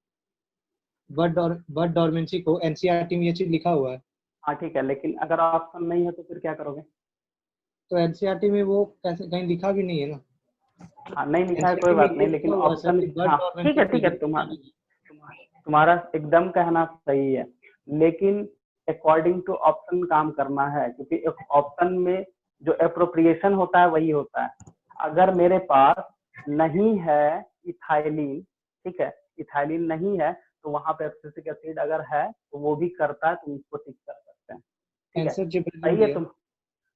बड डोरमेंसी को एनसीईआरटी में ये चीज लिखा हुआ है। हाँ ठीक है, लेकिन अगर ऑप्शन नहीं है तो फिर क्या करोगे? तो एनसीईआरटी में वो कैसे कहीं लिखा भी नहीं है ना। हाँ नहीं लिखा है कोई बात नहीं, लेकिन ऑप्शन ठीक है तुम्हारा एकदम कहना सही है, लेकिन अकॉर्डिंग टू ऑप्शन काम करना है, क्योंकि ऑप्शन में जो अप्रोप्रिएशन होता है वही होता है। अगर मेरे पास नहीं है इथाइलिन, ठीक है, इथाइलिन नहीं है, तो वहां पे एब्सिसिक एसिड अगर है तो वो भी करता है, तुम उसको टिक कर सकते हैं, ठीक है। सही है तुम,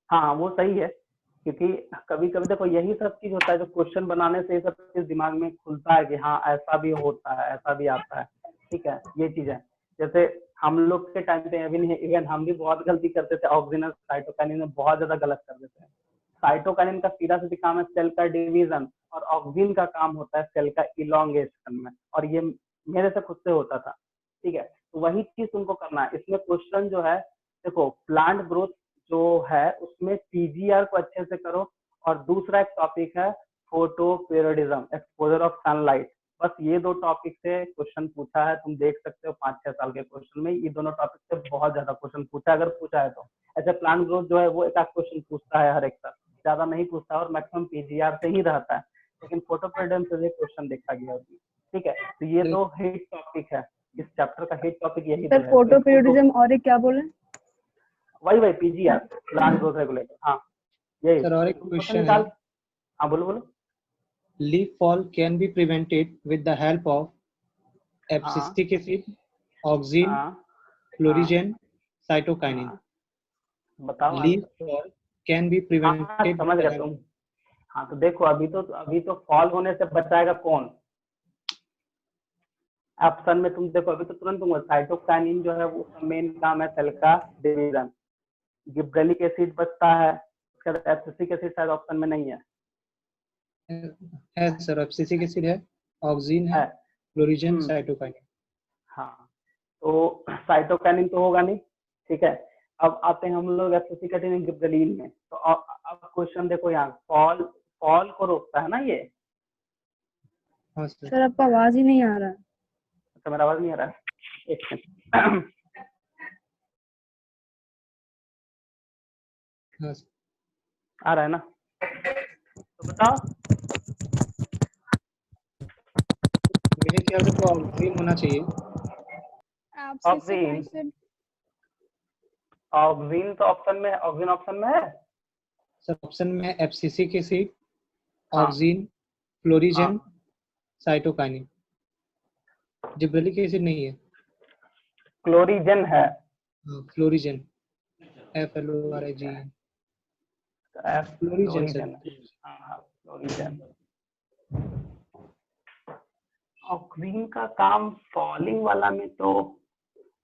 हाँ वो सही है, क्योंकि कभी कभी देखो यही सब चीज होता है, जो क्वेश्चन बनाने से ये सब चीज दिमाग में खुलता है कि हाँ ऐसा भी होता है, ऐसा भी आता है, ठीक है। ये चीज है, जैसे हम लोग के टाइम पे अभी नहीं, इवन हम भी बहुत गलती करते थे, ऑक्सिन और साइटोकाइनिन में बहुत ज्यादा गलत कर देते हैं। साइटोकाइनिन का सीधा सीधा काम है सेल का डिवीजन, और ऑक्सिन का काम होता है सेल का इलोंगेशन में, और ये मेरे से खुद से होता था, ठीक है। तो वही चीज तुमको करना है। इसमें क्वेश्चन जो है, देखो प्लांट ग्रोथ जो है उसमें पीजीआर को अच्छे से करो, और दूसरा एक टॉपिक है photo periodism, exposure of sunlight. बस ये 2 टॉपिक से क्वेश्चन पूछा है, तुम देख सकते हो 5-6 साल के क्वेश्चन में ये दोनों टॉपिक से बहुत ज्यादा क्वेश्चन पूछा है, अगर पूछा है तो। ऐसे प्लांट ग्रोथ जो है वो एक आध क्वेश्चन पूछता है हर एक साल, ज्यादा नहीं पूछता और मैक्सिमम पीजीआर से ही रहता है, लेकिन फोटोपेरिडम से भी क्वेश्चन देखा गया है। ठीक है, तो ये तो हिट टॉपिक है, इस चैप्टर का हिट टॉपिक यही सर तो है। फोटोपेरियोडिज्म और एक क्या बोले? वही पीजीआर, प्लांट ग्रोथ रेगुलेटर। हाँ यही सर और एक क्वेश्चन क्वेश्चन निकाल। है, हाँ बोलो बोलो। Leaf fall can be prevented with the help of abscisic acid, auxin, हाँ फ्लोरिजेन, साइटोकाइनिन। हाँ बताओ leaf answer. Fall can be हाँ प्रिवेंटेड समझ विद द गया हेल्प। तुम। हाँ तो देखो अभी तो फॉल होने से बचाएगा कौन? ऑप्शन में तुम देखो, अभी तो तुरंत दूंगा, साइटोकाइनिन जो है वो मेन काम है सेल का डिवीजन, गिबरेलिक एसिड बचता है, उसके बाद एब्सिसिक एसिड शायद ऑप्शन में नहीं है। है सर, एब्सिसिक एसिड है, ऑक्सिन है, फ्लोरिजेन, साइटोकाइनिन। हाँ तो साइटोकाइनिन तो होगा नहीं। ठीक है, अब आते हैं हम लोग एब्सिसिक एसिड गिबरेलिन में। तो अब क्वेश्चन देखो यहाँ, फॉल को रोकता है ना ये। हाँ सर। सर आपका आवाज ही नहीं आ रहा है। अच्छा मेरा आवाज नहीं आ रहा है, एक सेकंड। हाँ सर। आ रहा है ना, तो बताओ। मेरे ख्याल से तो ऑक्सिन होना चाहिए। ऑक्सीन, ऑक्सीन तो ऑप्शन में है, ऑक्सीन ऑप्शन में है। सर ऑप्शन में एब्सिसिक एसिड, हाँ ऑक्सिन, फ्लोरिजेन, हाँ साइटोकाइनिन। जिब्रेलिक एसिड नहीं है। क्लोरीजन है। फ्लोरिजेन, FLORIG। फ्लोरिजेन सर। फ्लोरीजन। हाँ हाँ फ्लोरीजन। ऑक्सीन का काम फॉलिंग वाला में तो,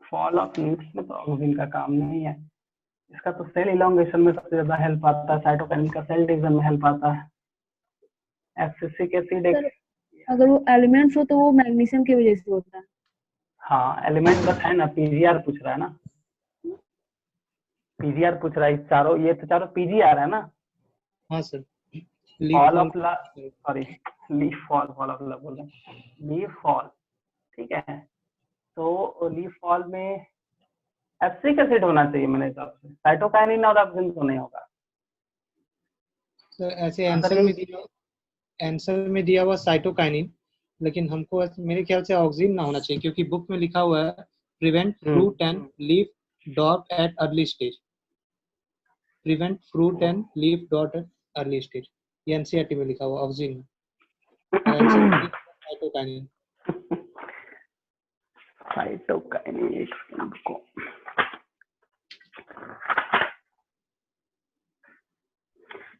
फॉल ऑफ लीव्स में तो ऑक्सीन का काम नहीं है। इसका तो सेल इलोंगेशन में सबसे ज्यादा हेल्प आता है, साइटोकाइनिन का सेल डिवीजन में हेल्प आता है। एब्सिसिक एसिड एक, सर अगर वो एलिमेंट्स हो तो वो मैग्नीशियम की वजह से होता है। हाँ एलिमेंट बस है ना, पीजीआर पूछ रहा है ना, पीजीआर पूछ रहा है, चारों ये तो चारों पीजीआर है ना। हाँ sir. Fall of sorry leaf fall, fall of बोल रहे हैं, लीफ फॉल। ठीक है, तो लीफ फॉल में एब्सिसिक एसिड होना चाहिए मेरे हिसाब से, साइटोकाइनिन और ऑक्सीन तो नहीं होगा। सर ऐसे आंसर आंसर में दिया हुआ साइटोकाइनिन, लेकिन हमको मेरे ख्याल से ऑक्सिन ना होना चाहिए, क्योंकि बुक में लिखा हुआ है prevent fruit and leaf drop at early stage. Prevent fruit and leaf drop at early stage, ये एनसीईआरटी में लिखा हुआ ऑक्सिन में। और आंसर में साइटोकाइनिन। साइटोकाइनिन एक सेकंड को,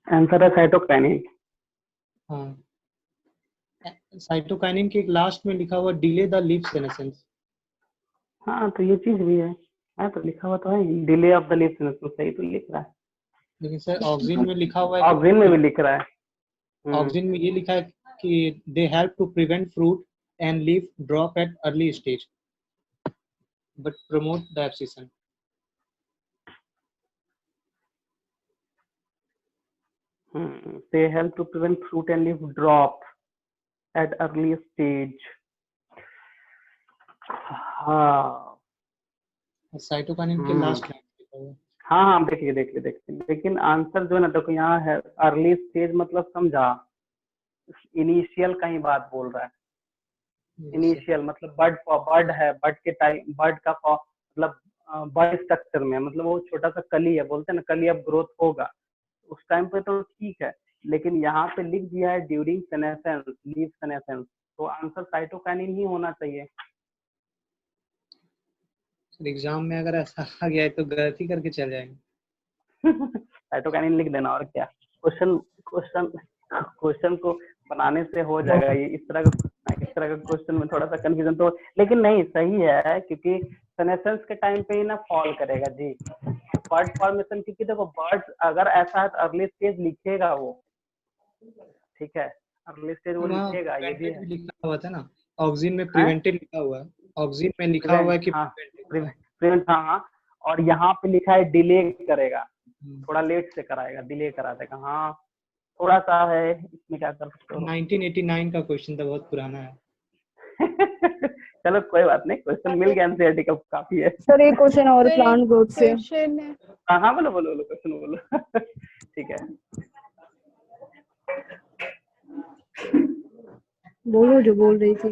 आंसर है साइटोकाइनिन। हाँ, साइटोकाइनिन के लास्ट में लिखा हुआ डिले द लीफ सेनेसेंस। हाँ तो ये चीज भी है तो लिखा हुआ तो है, delay of the leaf senescence, सही तो लिख रहा है। लेकिन सर ऑक्सिन में लिखा हुआ है ऑक्सीन में भी लिख रहा है। ऑक्सिन में ये लिखा है कि they help to prevent fruit and leaf drop at early stage but promote the abscission. they help to prevent fruit and leaf drop at early stage। हाँ साइटोकाइनिन के लास्ट लाइन लिखा हुआ है। हाँ हाँ देखिए, लेकिन आंसर जो है ना देखो यहाँ है अर्ली स्टेज, मतलब समझा, इनिशियल का ही बात बोल रहा है। इनिशियल मतलब बर्ड है, बर्ड के टाइम, बर्ड का मतलब बर्ड स्ट्रक्चर में, मतलब वो छोटा सा कली है, बोलते हैं ना कली अब ग्रोथ होगा, उस टाइम पे तो ठीक है, लेकिन यहाँ पे लिख दिया है ड्यूरिंग सेनेसेंस, लीफ सेनेसेंस, तो आंसर साइटोकाइनिन ही होना चाहिए। एग्जाम में अगर ऐसा आ गया है तो गलती करके चल जाएंगे। साइटोकाइनिन लिख देना और क्या, क्वेश्चन को बनाने से हो जाएगा ये, इस तरह का क्वेश्चन में थोड़ा सा कंफ्यूजन तो, लेकिन नहीं सही है, क्योंकि सेनेसेंस के टाइम पे ही ना फॉल करेगा जी, बर्ड फॉर्मेशन, क्योंकि देखो बर्ड अगर ऐसा है तो अर्ली स्टेज लिखेगा वो, ठीक है, अर्ली स्टेज वो लिखेगा, ये भी है। लिखा हुआ था ना, ऑक्सिन में प्रिवेंटेड लिखा हुआ है, ऑक्सिन में लिखा हुआ है कि प्रिवेंट, हाँ, और यहाँ पे लिखा है डिले करेगा, थोड़ा लेट से कराएगा, डिले करा देगा, हाँ थोड़ा सा है, इसमें क्या कर सकते हो। 1989 का क्वेश्चन था, बहुत पुराना है। चलो कोई बात नहीं, क्वेश्चन मिल गया एनसीईआरटी का, काफी है। सर एक क्वेश्चन और सर, प्लांट ग्रोथ से। क्वेश्चन है। हाँ हाँ बोलो बोलो बोलो, क्वेश्चन बोलो। ठीक है, बोलो जो बोल रही थी।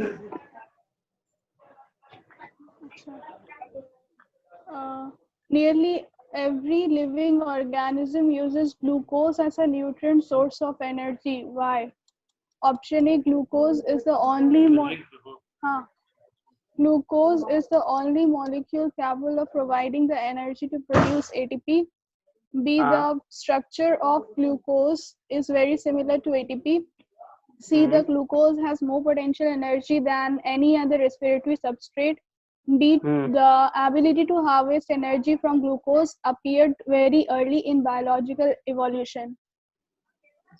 Nearly every living organism uses glucose as a nutrient source of energy. Why? Option A, glucose is the only glucose is the only molecule capable of providing the energy to produce ATP. B, the structure of glucose is very similar to ATP. C, the glucose has more potential energy than any other respiratory substrate. D, the ability to harvest energy from glucose appeared very early in biological evolution.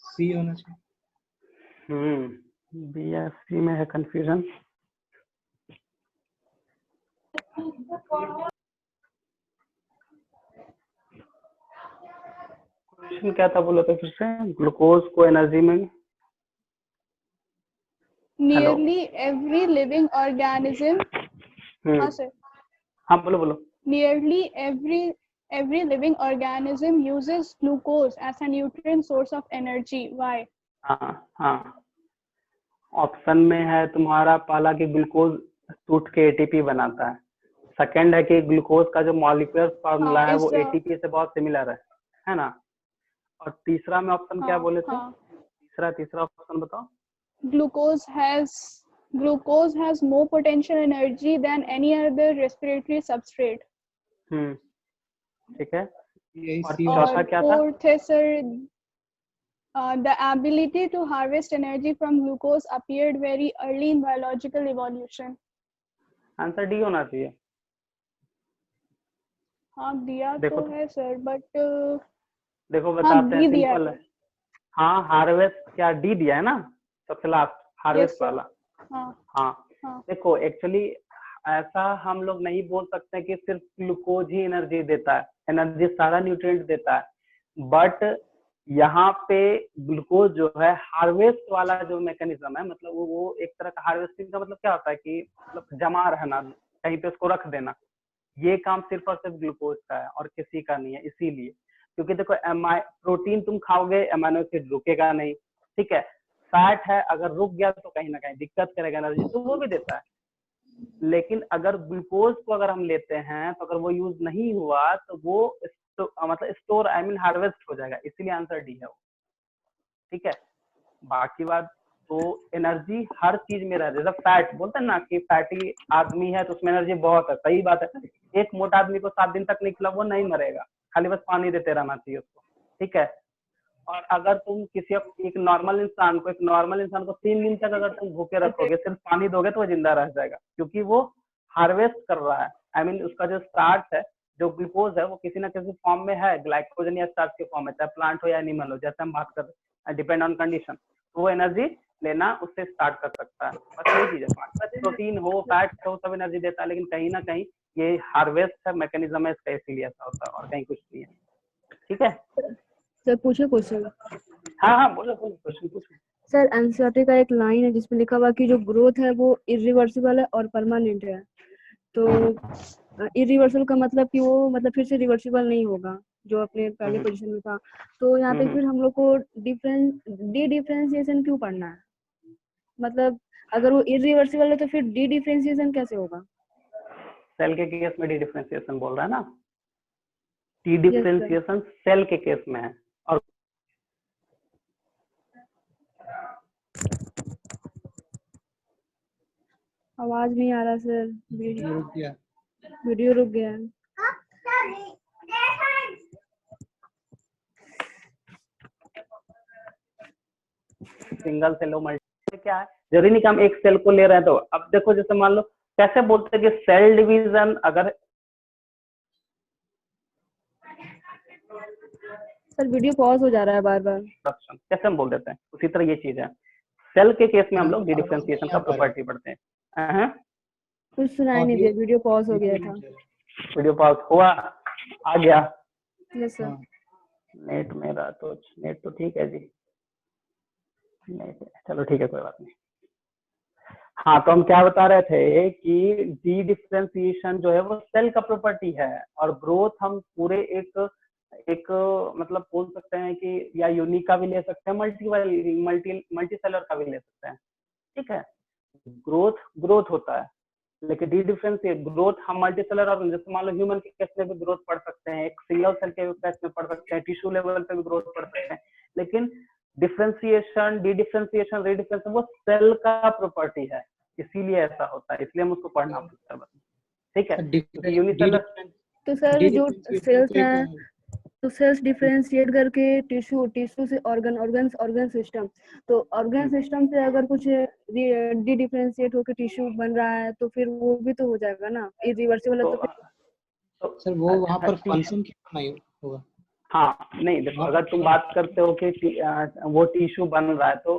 सी होना चाहिए। बी या सी में है कंफ्यूजन। क्वेश्चन क्या था बोलो तो फिर से, ग्लूकोज को एनर्जी में। Nearly every living organism. हाँ sir. हाँ बोलो बोलो। Nearly every living organism uses glucose as a nutrient source of energy. Why? हाँ हाँ, ऑप्शन में है तुम्हारा पहला कि ग्लूकोज टूट के एटीपी बनाता है, सेकंड है कि ग्लूकोज का जो मॉलिक्यूलर फार्मूला है वो एटीपी से बहुत सिमिलर है ना, और तीसरा में ऑप्शन क्या बोले थे? तीसरा ऑप्शन बताओ। Glucose has more potential energy than any other respiratory substrate. ठीक है, और यही चौथा क्या था? Fourth है sir, the ability to harvest energy from glucose appeared very early in biological evolution. Answer D होना चाहिए। हाँ दिया तो है सर, बट देखो बताते हैं, सिंपल है। हाँ हार्वेस्ट, क्या डी दिया है ना सबसे लास्ट, हार्वेस्ट वाला। हाँ देखो एक्चुअली ऐसा हम लोग नहीं बोल सकते कि सिर्फ ग्लूकोज ही एनर्जी देता है, एनर्जी सारा न्यूट्रिएंट देता है, बट यहाँ पे ग्लूकोज जो है हार्वेस्ट वाला जो मैकेनिज्म है, मतलब वो एक तरह का हार्वेस्टिंग का मतलब क्या होता है कि मतलब जमा रहना, कहीं पे उसको रख देना, ये काम सिर्फ और सिर्फ ग्लूकोज का है और किसी का नहीं है। इसीलिए क्योंकि देखो प्रोटीन तुम खाओगे एमाइनो एसिड रुकेगा नहीं, ठीक है, फैट है अगर रुक गया तो कहीं ना कहीं दिक्कत करेगा एनर्जी, तो वो भी देता है। लेकिन अगर ग्लूकोज को अगर हम लेते हैं तो अगर वो यूज नहीं हुआ तो वो मतलब स्टोर आई मीन हार्वेस्ट हो जाएगा, इसीलिए आंसर डी है वो। ठीक है, बाकी बात तो एनर्जी हर चीज में रहती है, जैसे फैट बोलते हैं ना कि फैटी आदमी है तो उसमें एनर्जी बहुत है, सही बात है। एक मोटा आदमी को 7 दिन तक नहीं खिला वो नहीं मरेगा, खाली बस पानी देते रहना चाहिए उसको, ठीक है। और अगर तुम किसी एक नॉर्मल इंसान को 3 दिन तक अगर तुम भूखे रखोगे, सिर्फ पानी दोगे तो वो जिंदा रह जाएगा, क्योंकि वो हार्वेस्ट कर रहा है। आई मीन उसका जो स्टार्च है, जो ग्लूकोज है, वो किसी ना किसी फॉर्म में है, ग्लाइकोजन या स्टार्च के फॉर्म में, चाहे प्लांट हो या एनिमल हो, जैसे हम बात कर रहे हैं, डिपेंड ऑन कंडीशन, तो वो एनर्जी लेना उससे स्टार्ट कर सकता है। बस यही चीज है, प्रोटीन हो फैट हो सब एनर्जी देता है, लेकिन कहीं ना कहीं ये हार्वेस्ट है मैकेनिज्म है इसका, इसीलिए ऐसा होता है और कहीं कुछ नहीं है। ठीक है सर पूछे क्वेश्चन? हाँ बोलो क्वेश्चन पूछो। सर एनसीईआरटी का एक लाइन है जिसमें लिखा हुआ कि जो ग्रोथ है वो इरिवर्सिबल है और परमानेंट है, तो इरिवर्सिबल का मतलब कि वो मतलब फिर से रिवर्सिबल नहीं होगा जो अपने पहले पोजीशन में था, तो यहाँ पे फिर हम लोग को डिफरेंशिएशन क्यों पढ़ना है? मतलब अगर वो इरिवर्सिबल है तो फिर डी डिफरेंशिएशन कैसे होगा? सेल के केस में डी डिफरेंशिएशन बोल रहा है ना, डी डिफरेंशिएशन सेल के केस में है। और आवाज नहीं आ रहा सर, वीडियो रुक गया। सिंगल सेल मल्टी क्या है, जरूरी नहीं कि हम एक सेल को ले रहे हैं। तो अब देखो जैसे मान लो कैसे बोलते हैं कि सेल डिवीजन, अगर सर वीडियो पॉज हो जा रहा है बार बार, कैसे हम बोल देते हैं, उसी तरह ये चीज है। सेल के केस में हम लोग डी डिफरेंशिएशन का प्रॉपर्टी पढ़ते हैं। कुछ सुनाई नहीं दिया, वीडियो पॉज हो गया था। वीडियो पॉज हुआ, आ गया? Yes sir. नेट मेरा तो नेट तो ठीक है जी, नेट चलो ठीक है कोई बात नहीं। हाँ, तो हम क्या बता रहे थे कि डी डिफरेंशिएशन जो है वो सेल का प्रॉपर्टी है, और ग्रोथ हम पूरे एक एक मतलब बोल सकते हैं कि या यूनिक का भी ले सकते हैं, मल्टी सेलर का भी ले सकते हैं, ठीक है। ग्रोथ ग्रोथ होता है, लेकिन डी डिफरेंशिएट ग्रोथ हम मल्टी सेलर और जैसे मान लो ह्यूमन के केस में भी ग्रोथ पढ़ सकते हैं, एक सिंगल सेल के केस में पढ़ सकते हैं, टिश्यू लेवल पे भी ग्रोथ पढ़ सकते हैं, लेकिन डिफरेंशिएशन, डी डिफरेंशिएशन, री डिफरेंशिएशन वो सेल का प्रॉपर्टी है, इसीलिए ऐसा होता है, इसलिए हम उसको पढ़ना पड़ता है बस, ठीक है। क्योंकि यूनिसेलर तो सर जो सेल्स हैं, तो सेल्स डिफरेंशिएट करके टिश्यू, टिश्यू से ऑर्गन, ऑर्गन सिस्टम, तो ऑर्गन सिस्टम से अगर कुछ डी डिफरेंशिएट होकर टिश्यू बन रहा है तो फिर वो भी तो हो जाएगा ना इरिवर्सिबल है, तो फिर सर वो वहाँ पर फंक्शन क्यों नहीं होगा? हाँ नहीं देखो, अगर तुम बात करते हो कि वो टिश्यू बन रहा है तो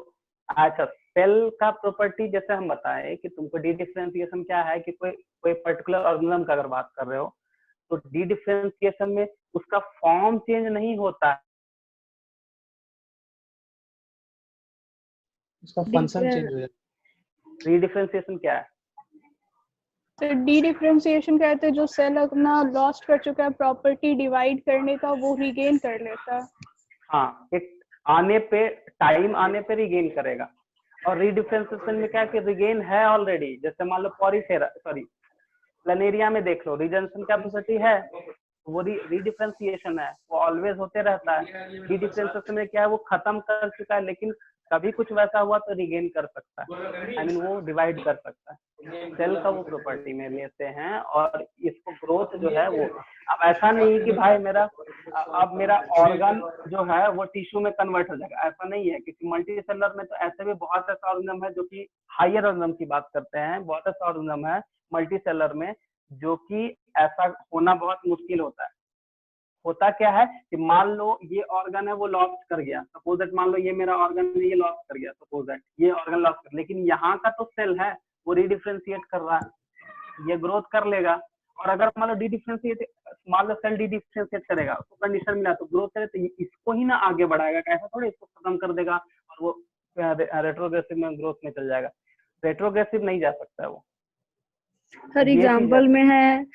अच्छा, सेल का प्रॉपर्टी जैसे हम बताएं कि तुमको डी डिफरेंशिएशन क्या है कि कोई पर्टिकुलर ऑर्गेनिज्म का अगर बात कर रहे हो तो डी डिफरेंशिएशन में उसका फॉर्म चेंज नहीं होता है, उसका फंक्शन चेंज हो जाता है। डी डिफरेंशिएशन क्या है? तो डी डिफरेंशिएशन कहते हैं जो सेल अपना लॉस्ट कर चुका है प्रॉपर्टी डिवाइड करने का, वो रिगेन कर लेता है। हाँ, एक आने पे, टाइम आने पे रिगेन करेगा, और रीडिफरेंशिएशन में क्या कि रिगेन है ऑलरेडी, जैसे मान लो प्लेनेरिया में देख लो, रीजनरेशन कैपेसिटी है, वो रीडिफरेंशिएशन है, वो ऑलवेज होते रहता है। रीडिफरेंशिएशन में क्या है, वो खत्म कर चुका है, लेकिन कभी कुछ वैसा हुआ तो रिगेन कर सकता है, आई मीन वो डिवाइड कर सकता है, सेल का वो प्रॉपर्टी में लेते हैं। और इसको ग्रोथ जो है वो, अब ऐसा नहीं है कि भाई अब मेरा ऑर्गन जो है वो टिश्यू में कन्वर्ट हो जाएगा, ऐसा नहीं है, क्योंकि मल्टी सेलर में तो ऐसे भी बहुत ऐसा ऑर्गेनिज्म है जो कि हायर ऑर्गेनिज्म की बात करते हैं, बहुत ऐसा ऑर्गेनिज्म है मल्टी सेलर में जो कि ऐसा होना बहुत मुश्किल होता है। होता क्या है कि मान लो ये ऑर्गन है वो लॉस्ट कर गया, सपोज दैट मान लो ये मेरा ऑर्गन है ये लॉस्ट कर गया, सपोज दैट ये ऑर्गन लॉस्ट कर, लेकिन यहाँ का तो सेल है वो रीडिफरेंशिएट कर रहा है, ये ग्रोथ कर लेगा। और अगर मान लो डी डिफरेंशिएट, मान लो सेल डी डिफरेंशिएट करेगा, उसको कंडीशन मिला तो ग्रोथ करे, तो इसको ही ना आगे बढ़ाएगा, कैसा थोड़ी इसको खत्म कर देगा और वो रेट्रोग्रेसिव में ग्रोथ में चल जाएगा, रेट्रोग्रेसिव नहीं जा सकता है वो। हर एग्जांपल में है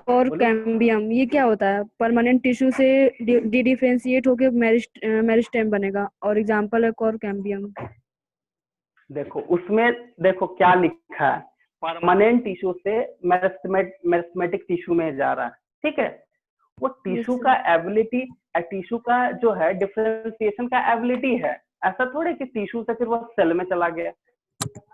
और कैम्बियम, ये क्या होता है? परमानेंट टिश्यू से डी डिफरेंशिएट होके मेरिस्टेम बनेगा, और एग्जांपल है और कैम्बियम। देखो उसमें देखो क्या लिखा है, परमानेंट टिश्यू से मेरिस्टेमेटिक टिश्यू में जा रहा है, ठीक है। वो टिश्यू का एबिलिटी, टिश्यू का जो है डिफरेंशिएशन का एबिलिटी है, ऐसा थोड़े कि टिश्यू से फिर वो सेल में चला गया।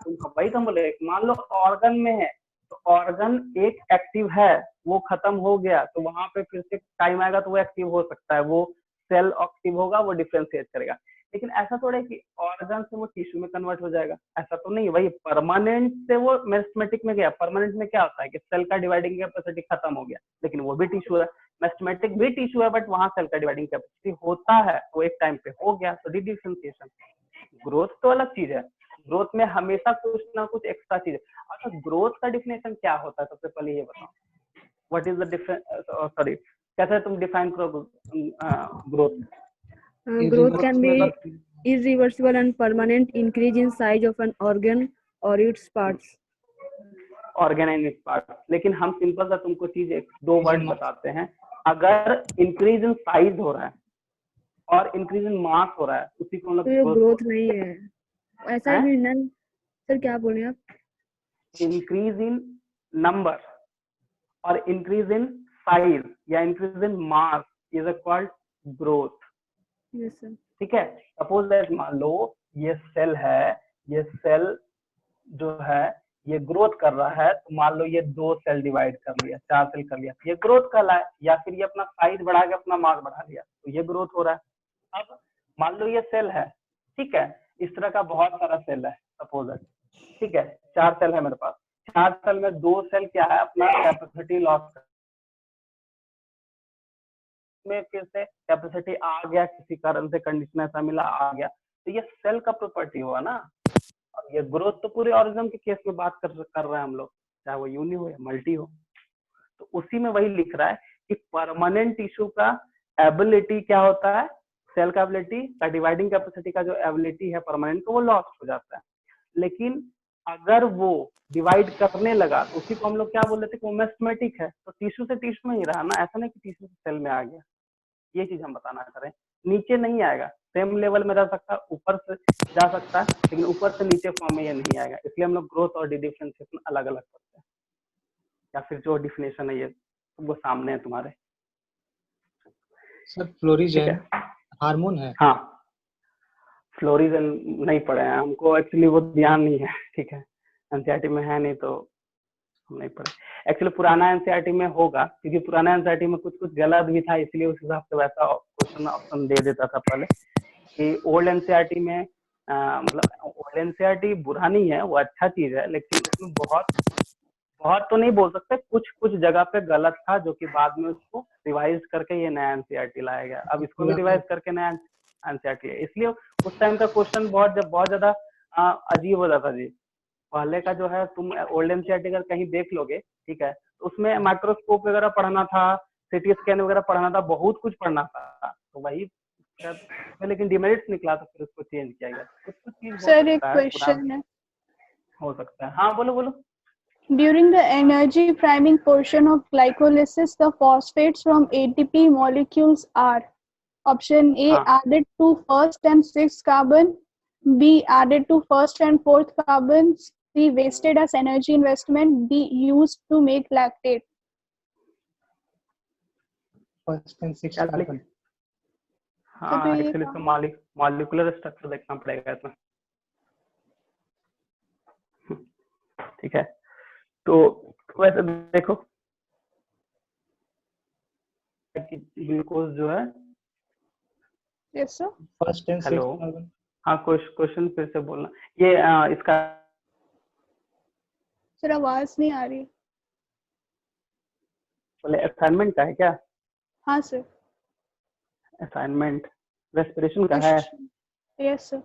भाई तो हम बोले मान लो ऑर्गन में है तो ऑर्गन एक एक्टिव है, वो खत्म हो गया तो वहां पे फिर से टाइम आएगा तो वो एक्टिव हो सकता है, वो सेल एक्टिव होगा, वो डिफरेंशिएट करेगा। लेकिन ऐसा थोड़ा है कि ऑर्गन से वो टिश्यू में कन्वर्ट हो जाएगा, ऐसा तो नहीं। वही परमानेंट से वो मेरिस्टेमेटिक में गया, परमानेंट में क्या होता है कि सेल का डिवाइडिंग कैपेसिटी खत्म हो गया, लेकिन वो भी टिश्यू है, मेरिस्टेमेटिक भी टिश्यू है, बट वहां सेल का डिवाइडिंग कैपेसिटी होता है, वो एक टाइम पे हो गया, तो डी डिफरेंशिएशन। ग्रोथ तो अलग चीज है, ग्रोथ में हमेशा कुछ ना कुछ एक्स्ट्रा चीज है। अच्छा, ग्रोथ का डिफिनेशन क्या होता है, सबसे पहले ये बताओ, what is the difference, sorry कैसे तुम डिफाइन करो growth? Growth can be irreversible and permanent increase in size of an organ or its parts. Organ and it's part. लेकिन हम सिंपल सा तुमको चीज एक दो वर्ड बताते हैं, अगर इंक्रीज इन साइज हो रहा है और इंक्रीज इन मास हो रहा है, उसी को हम लोग तो ये ग्रोथ नहीं है, ऐसा भी नहीं। सर क्या बोले आप? इंक्रीज इन नंबर और इंक्रीज इन साइज या increase in mass is called growth. Yes sir. ठीक है, सपोज दैट मान लो ये सेल है, ये सेल जो है ये ग्रोथ कर रहा है, तो मान लो ये 2 सेल डिवाइड कर लिया, 4 सेल कर लिया, ये ग्रोथ कहलाए, या फिर ये अपना साइज बढ़ा के अपना मास बढ़ा लिया, तो ये ग्रोथ हो रहा है। अब मान लो ये सेल है, ठीक है, इस तरह का बहुत सारा सेल है सपोज दैट, ठीक है, 4 सेल है मेरे पास, 4 सेल में 2 सेल क्या है, अपना कैपेसिटी लॉस में फिर से कैपेसिटी आ गया, किसी कारण से कंडीशन ऐसा मिला आ गया, तो ये सेल का प्रॉपर्टी हुआ ना। और ये ग्रोथ तो पूरे ऑर्गेनिज्म के केस में बात कर रहे हैं हम लोग, चाहे वो यूनि हो या मल्टी हो, तो उसी में वही लिख रहा है कि परमानेंट टिश्यू का एबिलिटी क्या होता है, सेल का एबिलिटी का डिवाइडिंग कैपेसिटी का जो एबिलिटी है परमानेंट का, वो लॉस हो जाता है। लेकिन अगर वो डिवाइड करने लगा तो उसी को हम लोग क्या बोल रहे थे कि वो मेस्टमेटिक है, तो टिश्यू से टिश्यू में ही रहा ना, ऐसा नहीं कि टिश्यू से सेल में आ गया। ये चीज हम बताना चाह रहे हैं, नीचे नहीं आएगा, सेम लेवल में रह सकता है, ऊपर से जा सकता है, लेकिन ऊपर से नीचे फॉर्म में ये नहीं आएगा। इसलिए हम लोग ग्रोथ और डिफरेंशिएशन अलग अलग करते हैं, या फिर जो डिफिनेशन है ये वो सामने है तुम्हारे। सर ठीक फ्लोरिजेन है, हार्मोन है? हाँ फ्लोरिजन नहीं पढ़े हैं, हमको एक्चुअली वो ध्यान नहीं है, ठीक है, एनसीईआरटी में है नहीं तो हम नहीं पढ़े। एक्चुअली पुराना एनसीईआरटी में होगा, क्योंकि पुराना एनसीईआरटी में कुछ कुछ गलत भी था, इसलिए उस हिसाब से वैसा क्वेश्चन ऑप्शन दे देता था पहले। कि ओल्ड एनसीईआरटी में मतलब ओल्ड एनसीईआरटी बुरा नहीं है, वो अच्छा चीज है, लेकिन उसमें बहुत बहुत तो नहीं बोल सकते, कुछ कुछ जगह पे गलत था, जो कि बाद में उसको रिवाइज करके ये नया एनसीईआरटी लाया गया। अब इसको भी रिवाइज करके नया एनसीईआरटी है, इसलिए उस टाइम का क्वेश्चन बहुत ज्यादा अजीब हो जाता जी। पहले का जो है, तुम ओल्ड एनसीईआरटी अगर कहीं देख लोगे, ठीक है, तो उसमें माइक्रोस्कोप वगैरह पढ़ना था, सीटी स्कैन वगैरह पढ़ना था, बहुत कुछ पढ़ना था, तो वही लेकिन डिमेरिट्स निकला तो फिर उसको चेंज किया गया। कुछ कुछ चीज हो सर एक सकता है, क्वेश्चन है, हो सकता है। हाँ बोलो बोलो। during the energy priming portion of glycolysis the phosphates from ATP molecules are option A हाँ added to first and sixth carbon, B added to first and fourth carbon, C wasted as energy investment, D used to make lactate. First and six क्या लिख, कार्बन। हाँ तो ये एक्चुअली इसका मॉलिक्यूलर स्ट्रक्चर देखना पड़ेगा इसमें। ठीक है, तो वैसे देखो ग्लूकोज जो है, yes sir, first and hello, six carbon. हाँ क्वेश्चन फिर से बोलना। ये इसका सर आवाज नहीं आ रही। बोले असाइनमेंट का है क्या? हाँ सर। असाइनमेंट रेस्पिरेशन का है। Yes sir.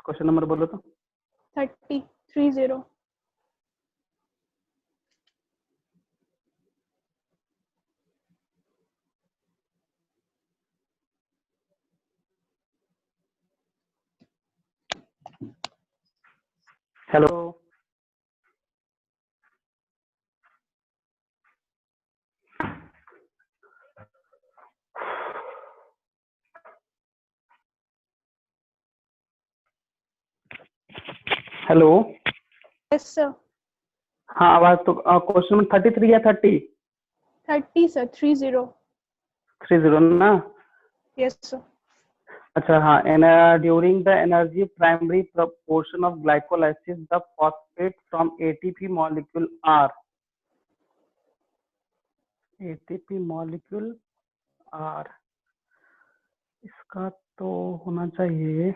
क्वेश्चन नंबर बोलो तो। 30. Hello, hello, yes sir. हाँ आवाज तो। क्वेश्चन नंबर 33 या 30? 30 सर, 30. 30 ना। Yes sir. अच्छा हाँ, during the energy primary proportion of glycolysis the phosphate from ATP molecule R, ATP molecule R, इसका तो होना चाहिए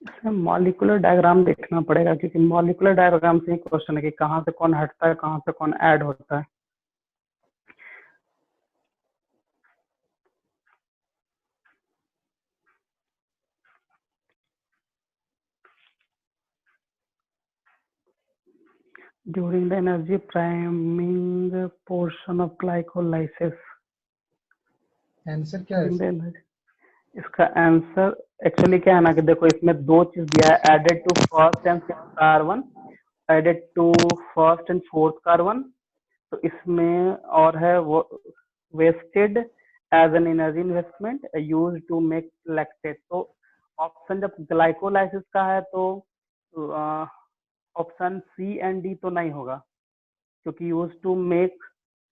इसमें मॉलिक्यूलर डायग्राम देखना पड़ेगा, क्योंकि मॉलिक्यूलर डायग्राम से ही क्वेश्चन है कि कहाँ से कौन हटता है, कहाँ से कौन ऐड होता है। During the energy priming portion of glycolysis, answer क्या है? इसका आंसर एक्चुअली क्या है ना, कि देखो इसमें दो चीज दिया है, added to first and six carbon, added to first and fourth carbon, तो इसमें और है वो wasted as an energy investment use to make lactate. तो ऑप्शन जब ग्लाइकोलाइसिस का है तो ऑप्शन सी एंड डी तो नहीं होगा, क्योंकि यूज टू मेक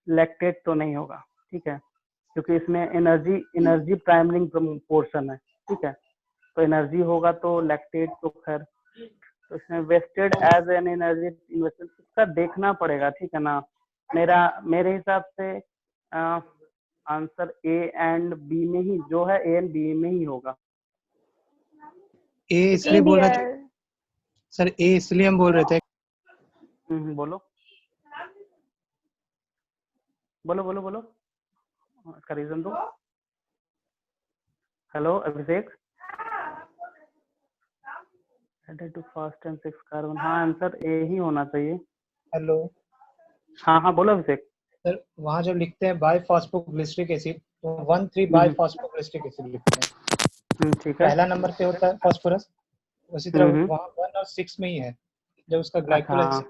लैक्टेट तो नहीं होगा, ठीक है, क्योंकि इसमें एनर्जी प्राइमरिंग पोर्शन है, ठीक है, तो एनर्जी होगा तो लैक्टेट तो खैर, तो इसमें wasted as an energy investment, इसका देखना पड़ेगा, ठीक है ना। मेरे हिसाब से आंसर ए एंड बी में ही जो है, ए एंड बी में ही होगा। ए इसलिए बोल रहे थे सर, ए इसलिए हम बोल रहे थे। बोलो बोलो बोलो बोलो, इसका रीजन दो। Hello Abhishek, added to first and six carbon, हाँ आंसर ए ही होना चाहिए। हेलो हाँ हाँ बोलो अभिषेक। सर, वहाँ जो लिखते हैं बाईफॉस्फोग्लिसरिक एसिड, तो 1,3 बाइफॉस्फोरेस्टिक एसिड लिखते हैं। ठीक है। पहला नंबर पे होता है फास्फोरस, उसी तरह वहाँ 1 और 6 में ही है जब उसका ग्लाइकोल अच्छा,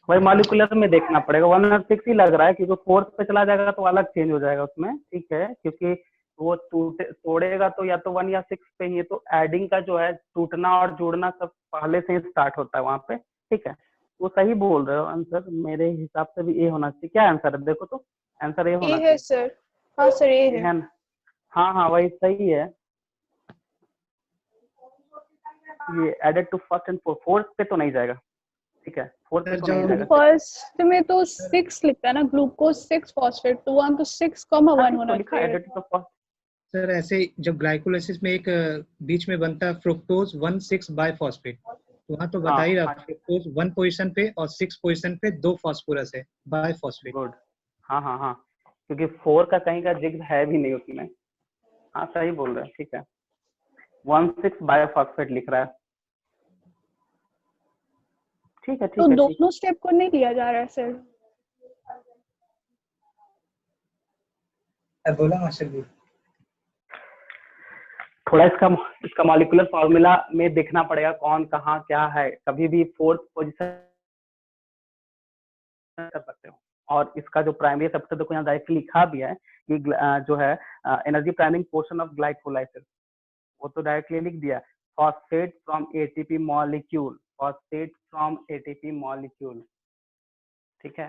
वही मॉलिक्यूलर में देखना पड़ेगा। 1 और 6 ही लग रहा है, क्योंकि 4 पे चला जाएगा तो अलग चेंज हो जाएगा उसमें। ठीक है, क्योंकि वो तोड़ेगा तो या तो 1 या 6 पे ही है, तो एडिंग का जो है टूटना और जोड़ना सब पहले से ही स्टार्ट होता है वहां पे। ठीक है, वो सही बोल रहे हो। आंसर मेरे हिसाब से भी ए होना चाहिए। क्या आंसर है देखो तो, आंसर ए होना ए है चाहिए। सर। हाँ सर, ए ये है। है ना? हाँ हाँ, वही सही है। ये added to first and fourth पे तो नहीं जाएगा। ठीक है, फोर्थ पे सर तो नहीं जो जाएगा। फर्स्ट में तो 6 लिखता है ना, ग्लूकोज 6 फॉस्फेट, तो 1 तो 6, 1 तो होना लिखा चाहिए। Added to first. सर ऐसे जब ग्लाइकोलाइसिस में एक बीच में बनता है फ्रुक्टोज 1,6 बाइफॉस्फेट, तो वहाँ तो बता ही रहा हाँ फ्रुक्टोज 1 पोजीशन पे और 6 पोजीशन पे 2 फास्फोरस है बाइफॉस्फेट। गुड। हाँ हाँ हाँ, क्योंकि 4 का कहीं का जिक्र है भी नहीं उसमें। हाँ सही बोल रहे हैं। ठीक है, 1,6 बायोफॉस्फेट लिख रहा है। ठीक है तो ठीक है ठीक। दोनों स्टेप को नहीं लिया जा रहा है सर। बोला मास्टर जी। थोड़ा इसका मॉलिक्यूलर फॉर्मूला में देखना पड़ेगा कौन कहाँ क्या है। कभी भी फोर्थ पोजीशन कर सकते हो। और इसका जो प्राइमरी सबसे देखो यहाँ डायरेक्टली लिखा भी है कि जो है energy priming portion of glycolysis, वो तो डायरेक्टली लिख दिया, phosphate from ATP molecule, phosphate from ATP molecule. ठीक है,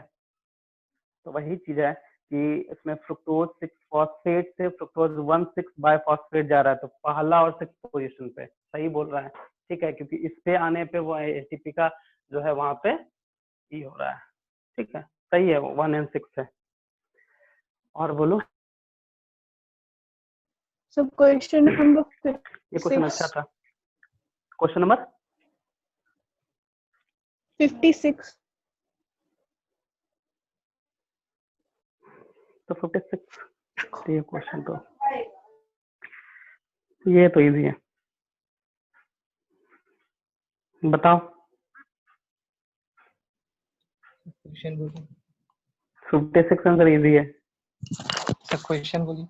तो वही चीज है कि इसमें फ्रुक्टोज 6 फॉस्फेट से फ्रुक्टोज 1,6 बायफॉस्फेट जा रहा है, तो पहला और 6 पोजीशन पे सही बोल रहा है। ठीक है, क्योंकि इस पे आने पे वो एटीपी का जो है वहां पे ई हो रहा है। ठीक है, सही है, 1 और 6 है। और बोलो, सो क्वेश्चन नंबर ये क्वेश्चन अच्छा 56। था। Question number 56। तो 56 ये क्वेश्चन तो ये तो इजी है। बताओ, क्वेश्चन बोलिए 56 आंसर इजी है। सर, क्वेश्चन बोलिए।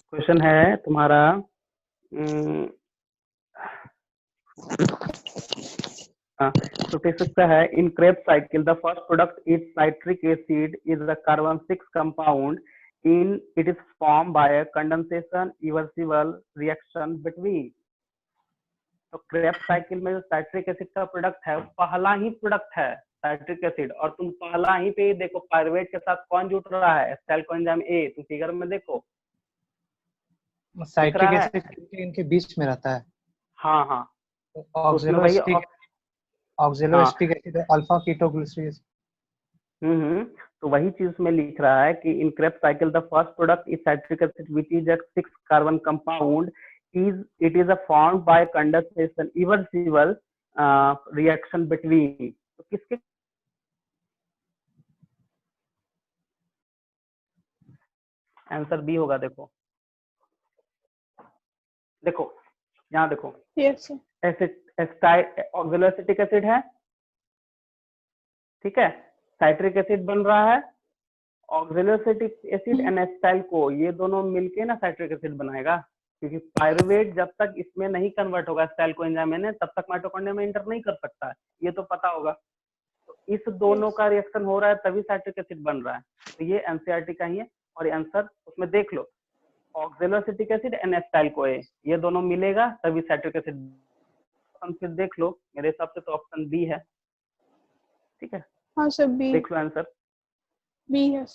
क्वेश्चन है तुम्हारा 56 का है, इन Krebs cycle the first product is citric acid is a carbon 6 compound in it is formed by a condensation irreversible reaction between। तो Krebs cycle में जो साइट्रिक एसिड का प्रोडक्ट है, पहला ही प्रोडक्ट है साइट्रिक एसिड, और तुम पहला ही पे देखो पायरुवेट के साथ कौन जुड़ रहा है, एस्टाइल कोएंजाइम ए, तुम फिगर में देखो साइट्रिक रहा है। एसिड इनके बीच में रहता है। हाँ हाँ, तो उसमें वही ऑक्जेलोएस्टिक एसिड है, अल्फा कीटोग्लिसरीन एसिड। तो वही चीज में लिख रहा है कि इन Krebs cycle the first product is citric acid which is a 6 carbon compound it is a formed by condensation irreversible reaction between। तो किसके आंसर बी होगा। देखो देखो यहाँ देखो, yes sir. Acid oxaloacetic acid है। ठीक है, साइट्रिक एसिड बन रहा है, ऑक्जेलोएसिटिक एसिड एंड एसिटाइल को ये दोनों मिलके ना साइट्रिक एसिड बनाएगा, क्योंकि पायरुवेट जब तक इसमें नहीं कन्वर्ट होगा एसिटाइल कोएंजाइम में तब तक माइटोकॉन्ड्रिया में एंटर नहीं कर सकता है, ये तो पता होगा। तो इस दोनों का रिएक्शन हो रहा है तभी साइट्रिक एसिड बन रहा है। तो ये एनसीईआरटी का ही है, और आंसर उसमें देख लो, ऑक्जेलोएसिटिक एसिड एंड एसिटाइल को ये दोनों मिलेगा तभी साइट्रिक एसिड। फिर देख लो, मेरे हिसाब से तो ऑप्शन बी है। ठीक है, हाँ सर, बी। देख लो आंसर। बी है।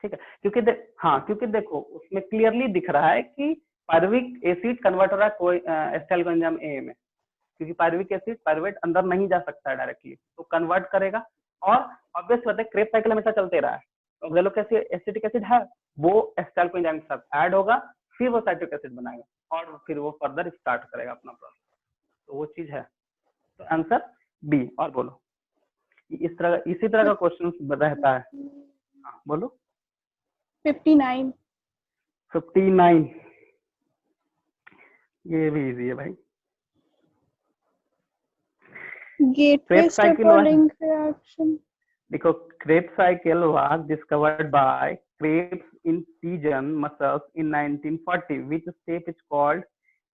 ठीक है, क्योंकि देखो उसमें क्लियरली दिख रहा है कि पायरुविक एसिड कन्वर्ट हो रहा है एसिटाइल कोएंजाइम ए में, क्योंकि पायरुविक एसिड पायरुवेट अंदर नहीं जा सकता है डायरेक्टली, तो कन्वर्ट करेगा। और ऑब्वियस बात है, क्रेब साइकिल हमेशा चलते रहा है, ऑक्जेलोएसिटिक एसिटिक एसिड है वो एसिटाइल कोएंजाइम के साथ ऐड होगा, फिर वो साइट्रिक एसिड बनाएगा और फिर वो फर्दर स्टार्ट करेगा अपना प्रोसेस। तो वो चीज है, तो आंसर बी। और बोलो, इसी तरह का क्वेश्चन रहता है। बोलो 59। 59 ये भी इजी है भाई। Gateway Krebs cycle stippling reaction. देखो, Krebs cycle was discovered by Krebs in pigeon muscles in 1940. Which step is called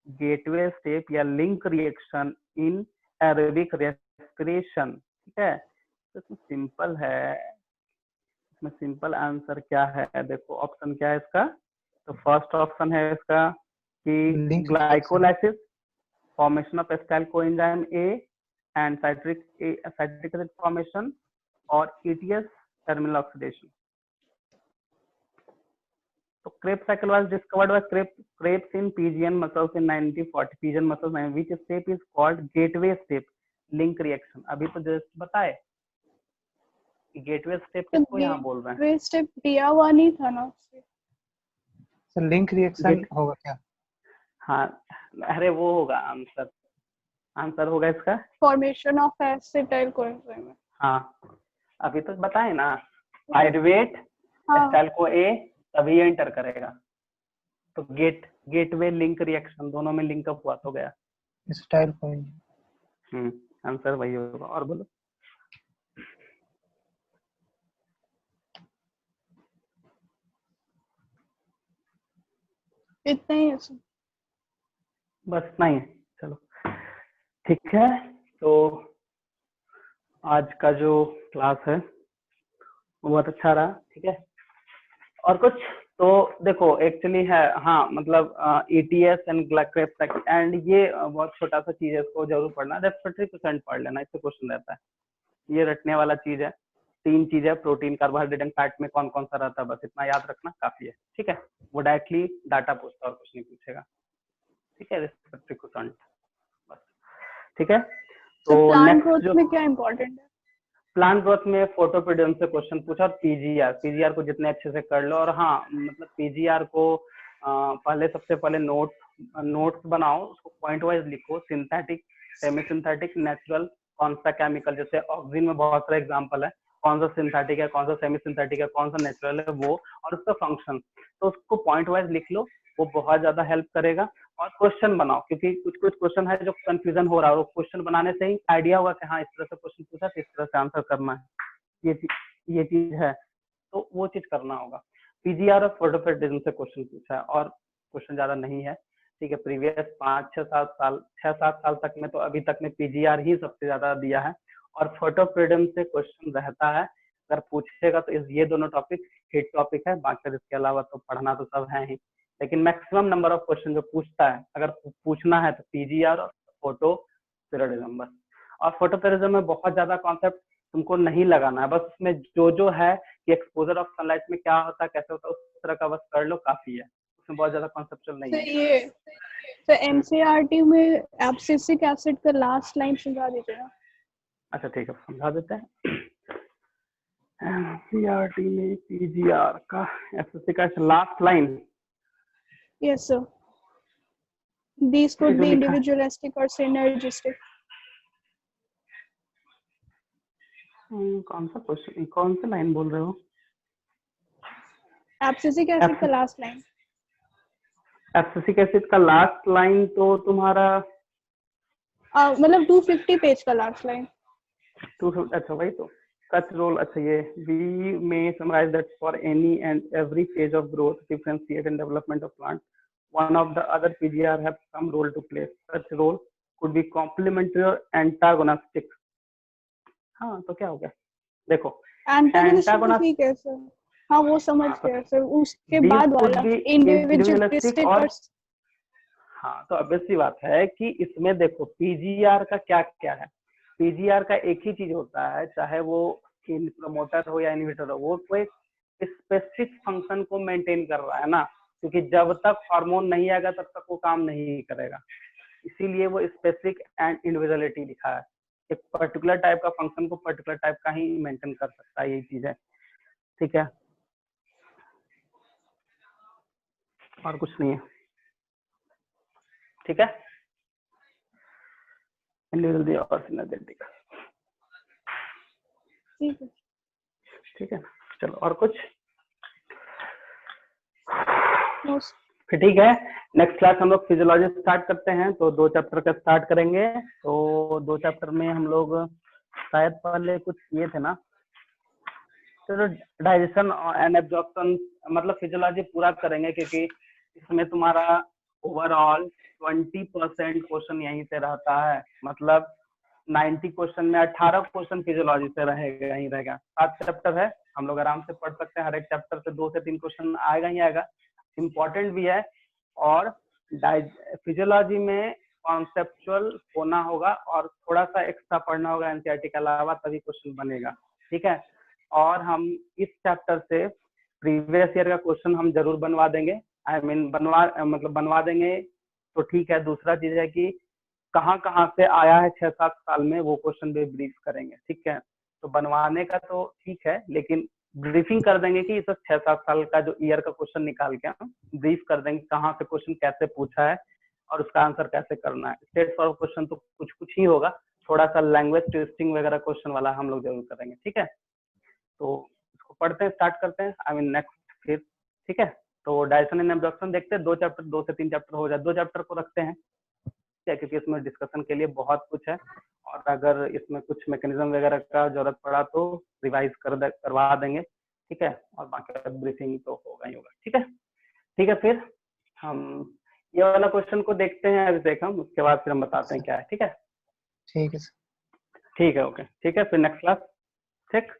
gateway step या link reaction in aerobic respiration? ठीक है, तो इसमें सिंपल है, इसमें सिंपल आंसर क्या है? देखो ऑप्शन क्या है इसका, तो फर्स्ट ऑप्शन है इसका कि glycolysis, formation of acetyl coenzyme A and citric acid formation, और ETS terminal oxidation. So Krebs cycle was discovered by Krebs in pigeon muscles in 1940. Pigeon muscles, which step is called gateway step, link reaction. अभी तो जस्ट बताए कि गेटवे स्टेप किसको यहाँ बोल रहे हैं? वे स्टेप दिया हुआ नहीं था ना उससे. सर लिंक रिएक्शन होगा क्या? हाँ, अरे वो होगा आंसर, आंसर होगा इसका फॉर्मेशन ऑफ एसिटाइल कोएंजाइम. हाँ, अभी तो बताए ना, पायरुवेट एसिटाइल को ए तभी एंटर करेगा, तो गेटवे लिंक रिएक्शन दोनों में लिंकअप हुआ तो गया एसिटाइल कोएंजाइम. आंसर वही होगा. और बोलो. इतना ही है सर. बस इतना ही है. चलो ठीक है, तो आज का जो क्लास है वो बहुत अच्छा रहा. ठीक है, और कुछ तो देखो एक्चुअली है, हाँ मतलब ETS and Krebs cycle, and ये बहुत छोटा सा चीज है, इसको जरूर पढ़ना. रेस्पिरेटरी परसेंट पढ़ लेना, इससे क्वेश्चन रहता है, ये रटने वाला चीज है. 3 चीज है, प्रोटीन, कार्बोहाइड्रेट एंड फैट में कौन कौन सा रहता है, बस इतना याद रखना काफी है. ठीक है, वो डायरेक्टली डाटा पूछता है और कुछ नहीं पूछेगा. ठीक है, रेस्पिरेटरी परसेंट बस. ठीक है, तो प्लांट ग्रोथ में क्या इंपॉर्टेंट है? प्लांट ग्रोथ में फोटोपिडियम से क्वेश्चन पूछा, और पीजीआर को जितने अच्छे से कर लो. और हाँ मतलब पीजीआर को पहले सबसे पहले नोट्स बनाओ, उसको पॉइंट वाइज लिखो, सिंथेटिक, सेमी सिंथेटिक, नेचुरल, कौन सा केमिकल, जैसे ऑक्सीजन में बहुत सारे एग्जांपल है, कौन सा सिंथेटिक है, कौन सा सेमी सिंथेटिक है, कौन सा नेचुरल है वो, और उसका फंक्शन, तो उसको पॉइंट वाइज लिख लो, वो बहुत ज्यादा हेल्प करेगा. और क्वेश्चन बनाओ, क्योंकि कुछ क्वेश्चन है जो कंफ्यूजन हो रहा है, वो क्वेश्चन बनाने से ही आइडिया होगा कि हाँ इस तरह से क्वेश्चन पूछा तो इस तरह से आंसर करना है, ये चीज है, तो वो चीज करना होगा. पीजीआर और फोटोपिडियम से क्वेश्चन पूछा है, और क्वेश्चन ज्यादा नहीं है. ठीक है, प्रीवियस 6-7 साल तक में तो अभी तक में पीजीआर ही सबसे ज्यादा दिया है, और फोटोपिडियम से क्वेश्चन रहता है. अगर पूछेगा तो ये दोनों टॉपिक हिट टॉपिक है, बाकी इसके अलावा तो पढ़ना तो सब है ही, लेकिन मैक्सिमम नंबर ऑफ क्वेश्चन जो पूछता है, अगर पूछना है तो पीजीआर और फोटोपिरियडिज्म बस. और फोटोपिरियडिज्म में बहुत ज्यादा कॉन्सेप्ट तुमको नहीं लगाना है, बस उसमें जो है कि एक्सपोजर ऑफ सनलाइट में क्या होता है, कैसे होता है, उस तरह का बस कर लो, काफी है. उसमें बहुत ज्यादा कॉन्सेप्चुअल नहीं है. तो एनसीईआरटी में एब्सिसिक एसिड का लास्ट लाइन समझा दीजिए ना. अच्छा ठीक है, समझा देते हैं. एनसीईआरटी में पीजीआर का abscisic acid last line. Yes, sir. These could be individualistic or synergistic. कौन सा क्वेश्चन, कौन सा लाइन बोल रहे हो? एब्सिसिक एसिड का लास्ट लाइन. एब्सिसिक एसिड का लास्ट लाइन तो तुम्हारा मतलब 250 पेज का लास्ट लाइन. 250, अच्छा वही तो. Such role, अच्छा ये we may summarize that for any and every phase of growth, differentiation and development of plant, one of the other PGR have some role to play. Such role could be complementary or antagonistic. हाँ तो क्या हो गया, देखो एंटागोनिस्टिक ठीक है सर, हाँ वो समझ गया सर. उसके बाद वाला इंडिविजुअलिस्टिक और हाँ, तो ऑब्वियसली बात है कि इसमें देखो पीजीआर का क्या क्या है. पीजीआर का एक ही चीज होता है, चाहे वो प्रमोटर हो या इनहिबिटर हो, वो कोई स्पेसिफिक फंक्शन को मेंटेन कर रहा है ना, क्योंकि जब तक हार्मोन नहीं आएगा तब तक वो काम नहीं करेगा. इसीलिए वो स्पेसिफिक एंड इंडिविजुअलिटी लिखा है. एक पर्टिकुलर टाइप का फंक्शन को पर्टिकुलर टाइप का ही मेंटेन कर सकता है, यही चीज है. ठीक है, और कुछ नहीं है. ठीक है, इंडिविजुअल और सिनर्जेटिक. ठीक है, चलो और कुछ. फिर ठीक है, नेक्स्ट क्लास हम लोग फिजियोलॉजी स्टार्ट करते हैं, तो 2 चैप्टर का स्टार्ट करेंगे. तो 2 चैप्टर में हम लोग शायद पहले कुछ किए थे ना, चलो डाइजेशन एंड एब्जॉर्प्शन मतलब फिजियोलॉजी पूरा करेंगे, क्योंकि इसमें तुम्हारा ओवरऑल 20% क्वेश्चन यहीं से रहता है। मतलब 90 क्वेश्चन में 18 क्वेश्चन फिजियोलॉजी से रहेगा, यहीं रहेगा। 7 चैप्टर है, हम लोग आराम से पढ़ सकते हैं। हर एक चैप्टर से 2 से 3 क्वेश्चन आएगा ही आएगा, इम्पोर्टेंट भी है। और फिजियोलॉजी में कॉन्सेप्चुअल होना होगा और थोड़ा सा एक्स्ट्रा पढ़ना होगा एनसीईआरटी के अलावा, तभी क्वेश्चन बनेगा, ठीक है। और हम इस चैप्टर से प्रीवियस ईयर का क्वेश्चन हम जरूर बनवा देंगे। आई मीन बनवा देंगे तो ठीक है। दूसरा चीज है कि कहाँ कहाँ से आया है 6-7 साल में, वो क्वेश्चन भी ब्रीफ करेंगे, ठीक है। तो बनवाने का तो ठीक है, लेकिन ब्रीफिंग कर देंगे कि इस 6-7 साल का जो ईयर का क्वेश्चन निकाल के हम ब्रीफ कर देंगे कहाँ से क्वेश्चन कैसे पूछा है और उसका आंसर कैसे करना है। स्ट्रेट फॉरवर्ड क्वेश्चन तो कुछ कुछ ही होगा, थोड़ा सा लैंग्वेज ट्विस्टिंग वगैरह क्वेश्चन वाला हम लोग जरूर करेंगे, ठीक है। तो इसको पढ़ते हैं, स्टार्ट करते हैं। आई मीन नेक्स्ट फिर, ठीक है। तो डाइजेशन एंड एब्जॉर्प्शन देखते हैं, 2 से 3 चैप्टर हो जाए। 2 चैप्टर को रखते हैं, ठीक है, क्योंकि इसमें डिस्कशन के लिए बहुत कुछ है। और अगर इसमें कुछ मैकेनिज्म वगैरह का जरूरत पड़ा तो रिवाइज करवा देंगे, ठीक है। और बाकी ब्रीफिंग तो होगा ही होगा, ठीक है। ठीक है, फिर हम ये वाला क्वेश्चन को देखते हैं अभिषेक, हम उसके बाद फिर हम बताते हैं क्या है, ठीक है। ठीक है सर। ठीक है, ओके, ठीक है। फिर नेक्स्ट क्लास, ठीक।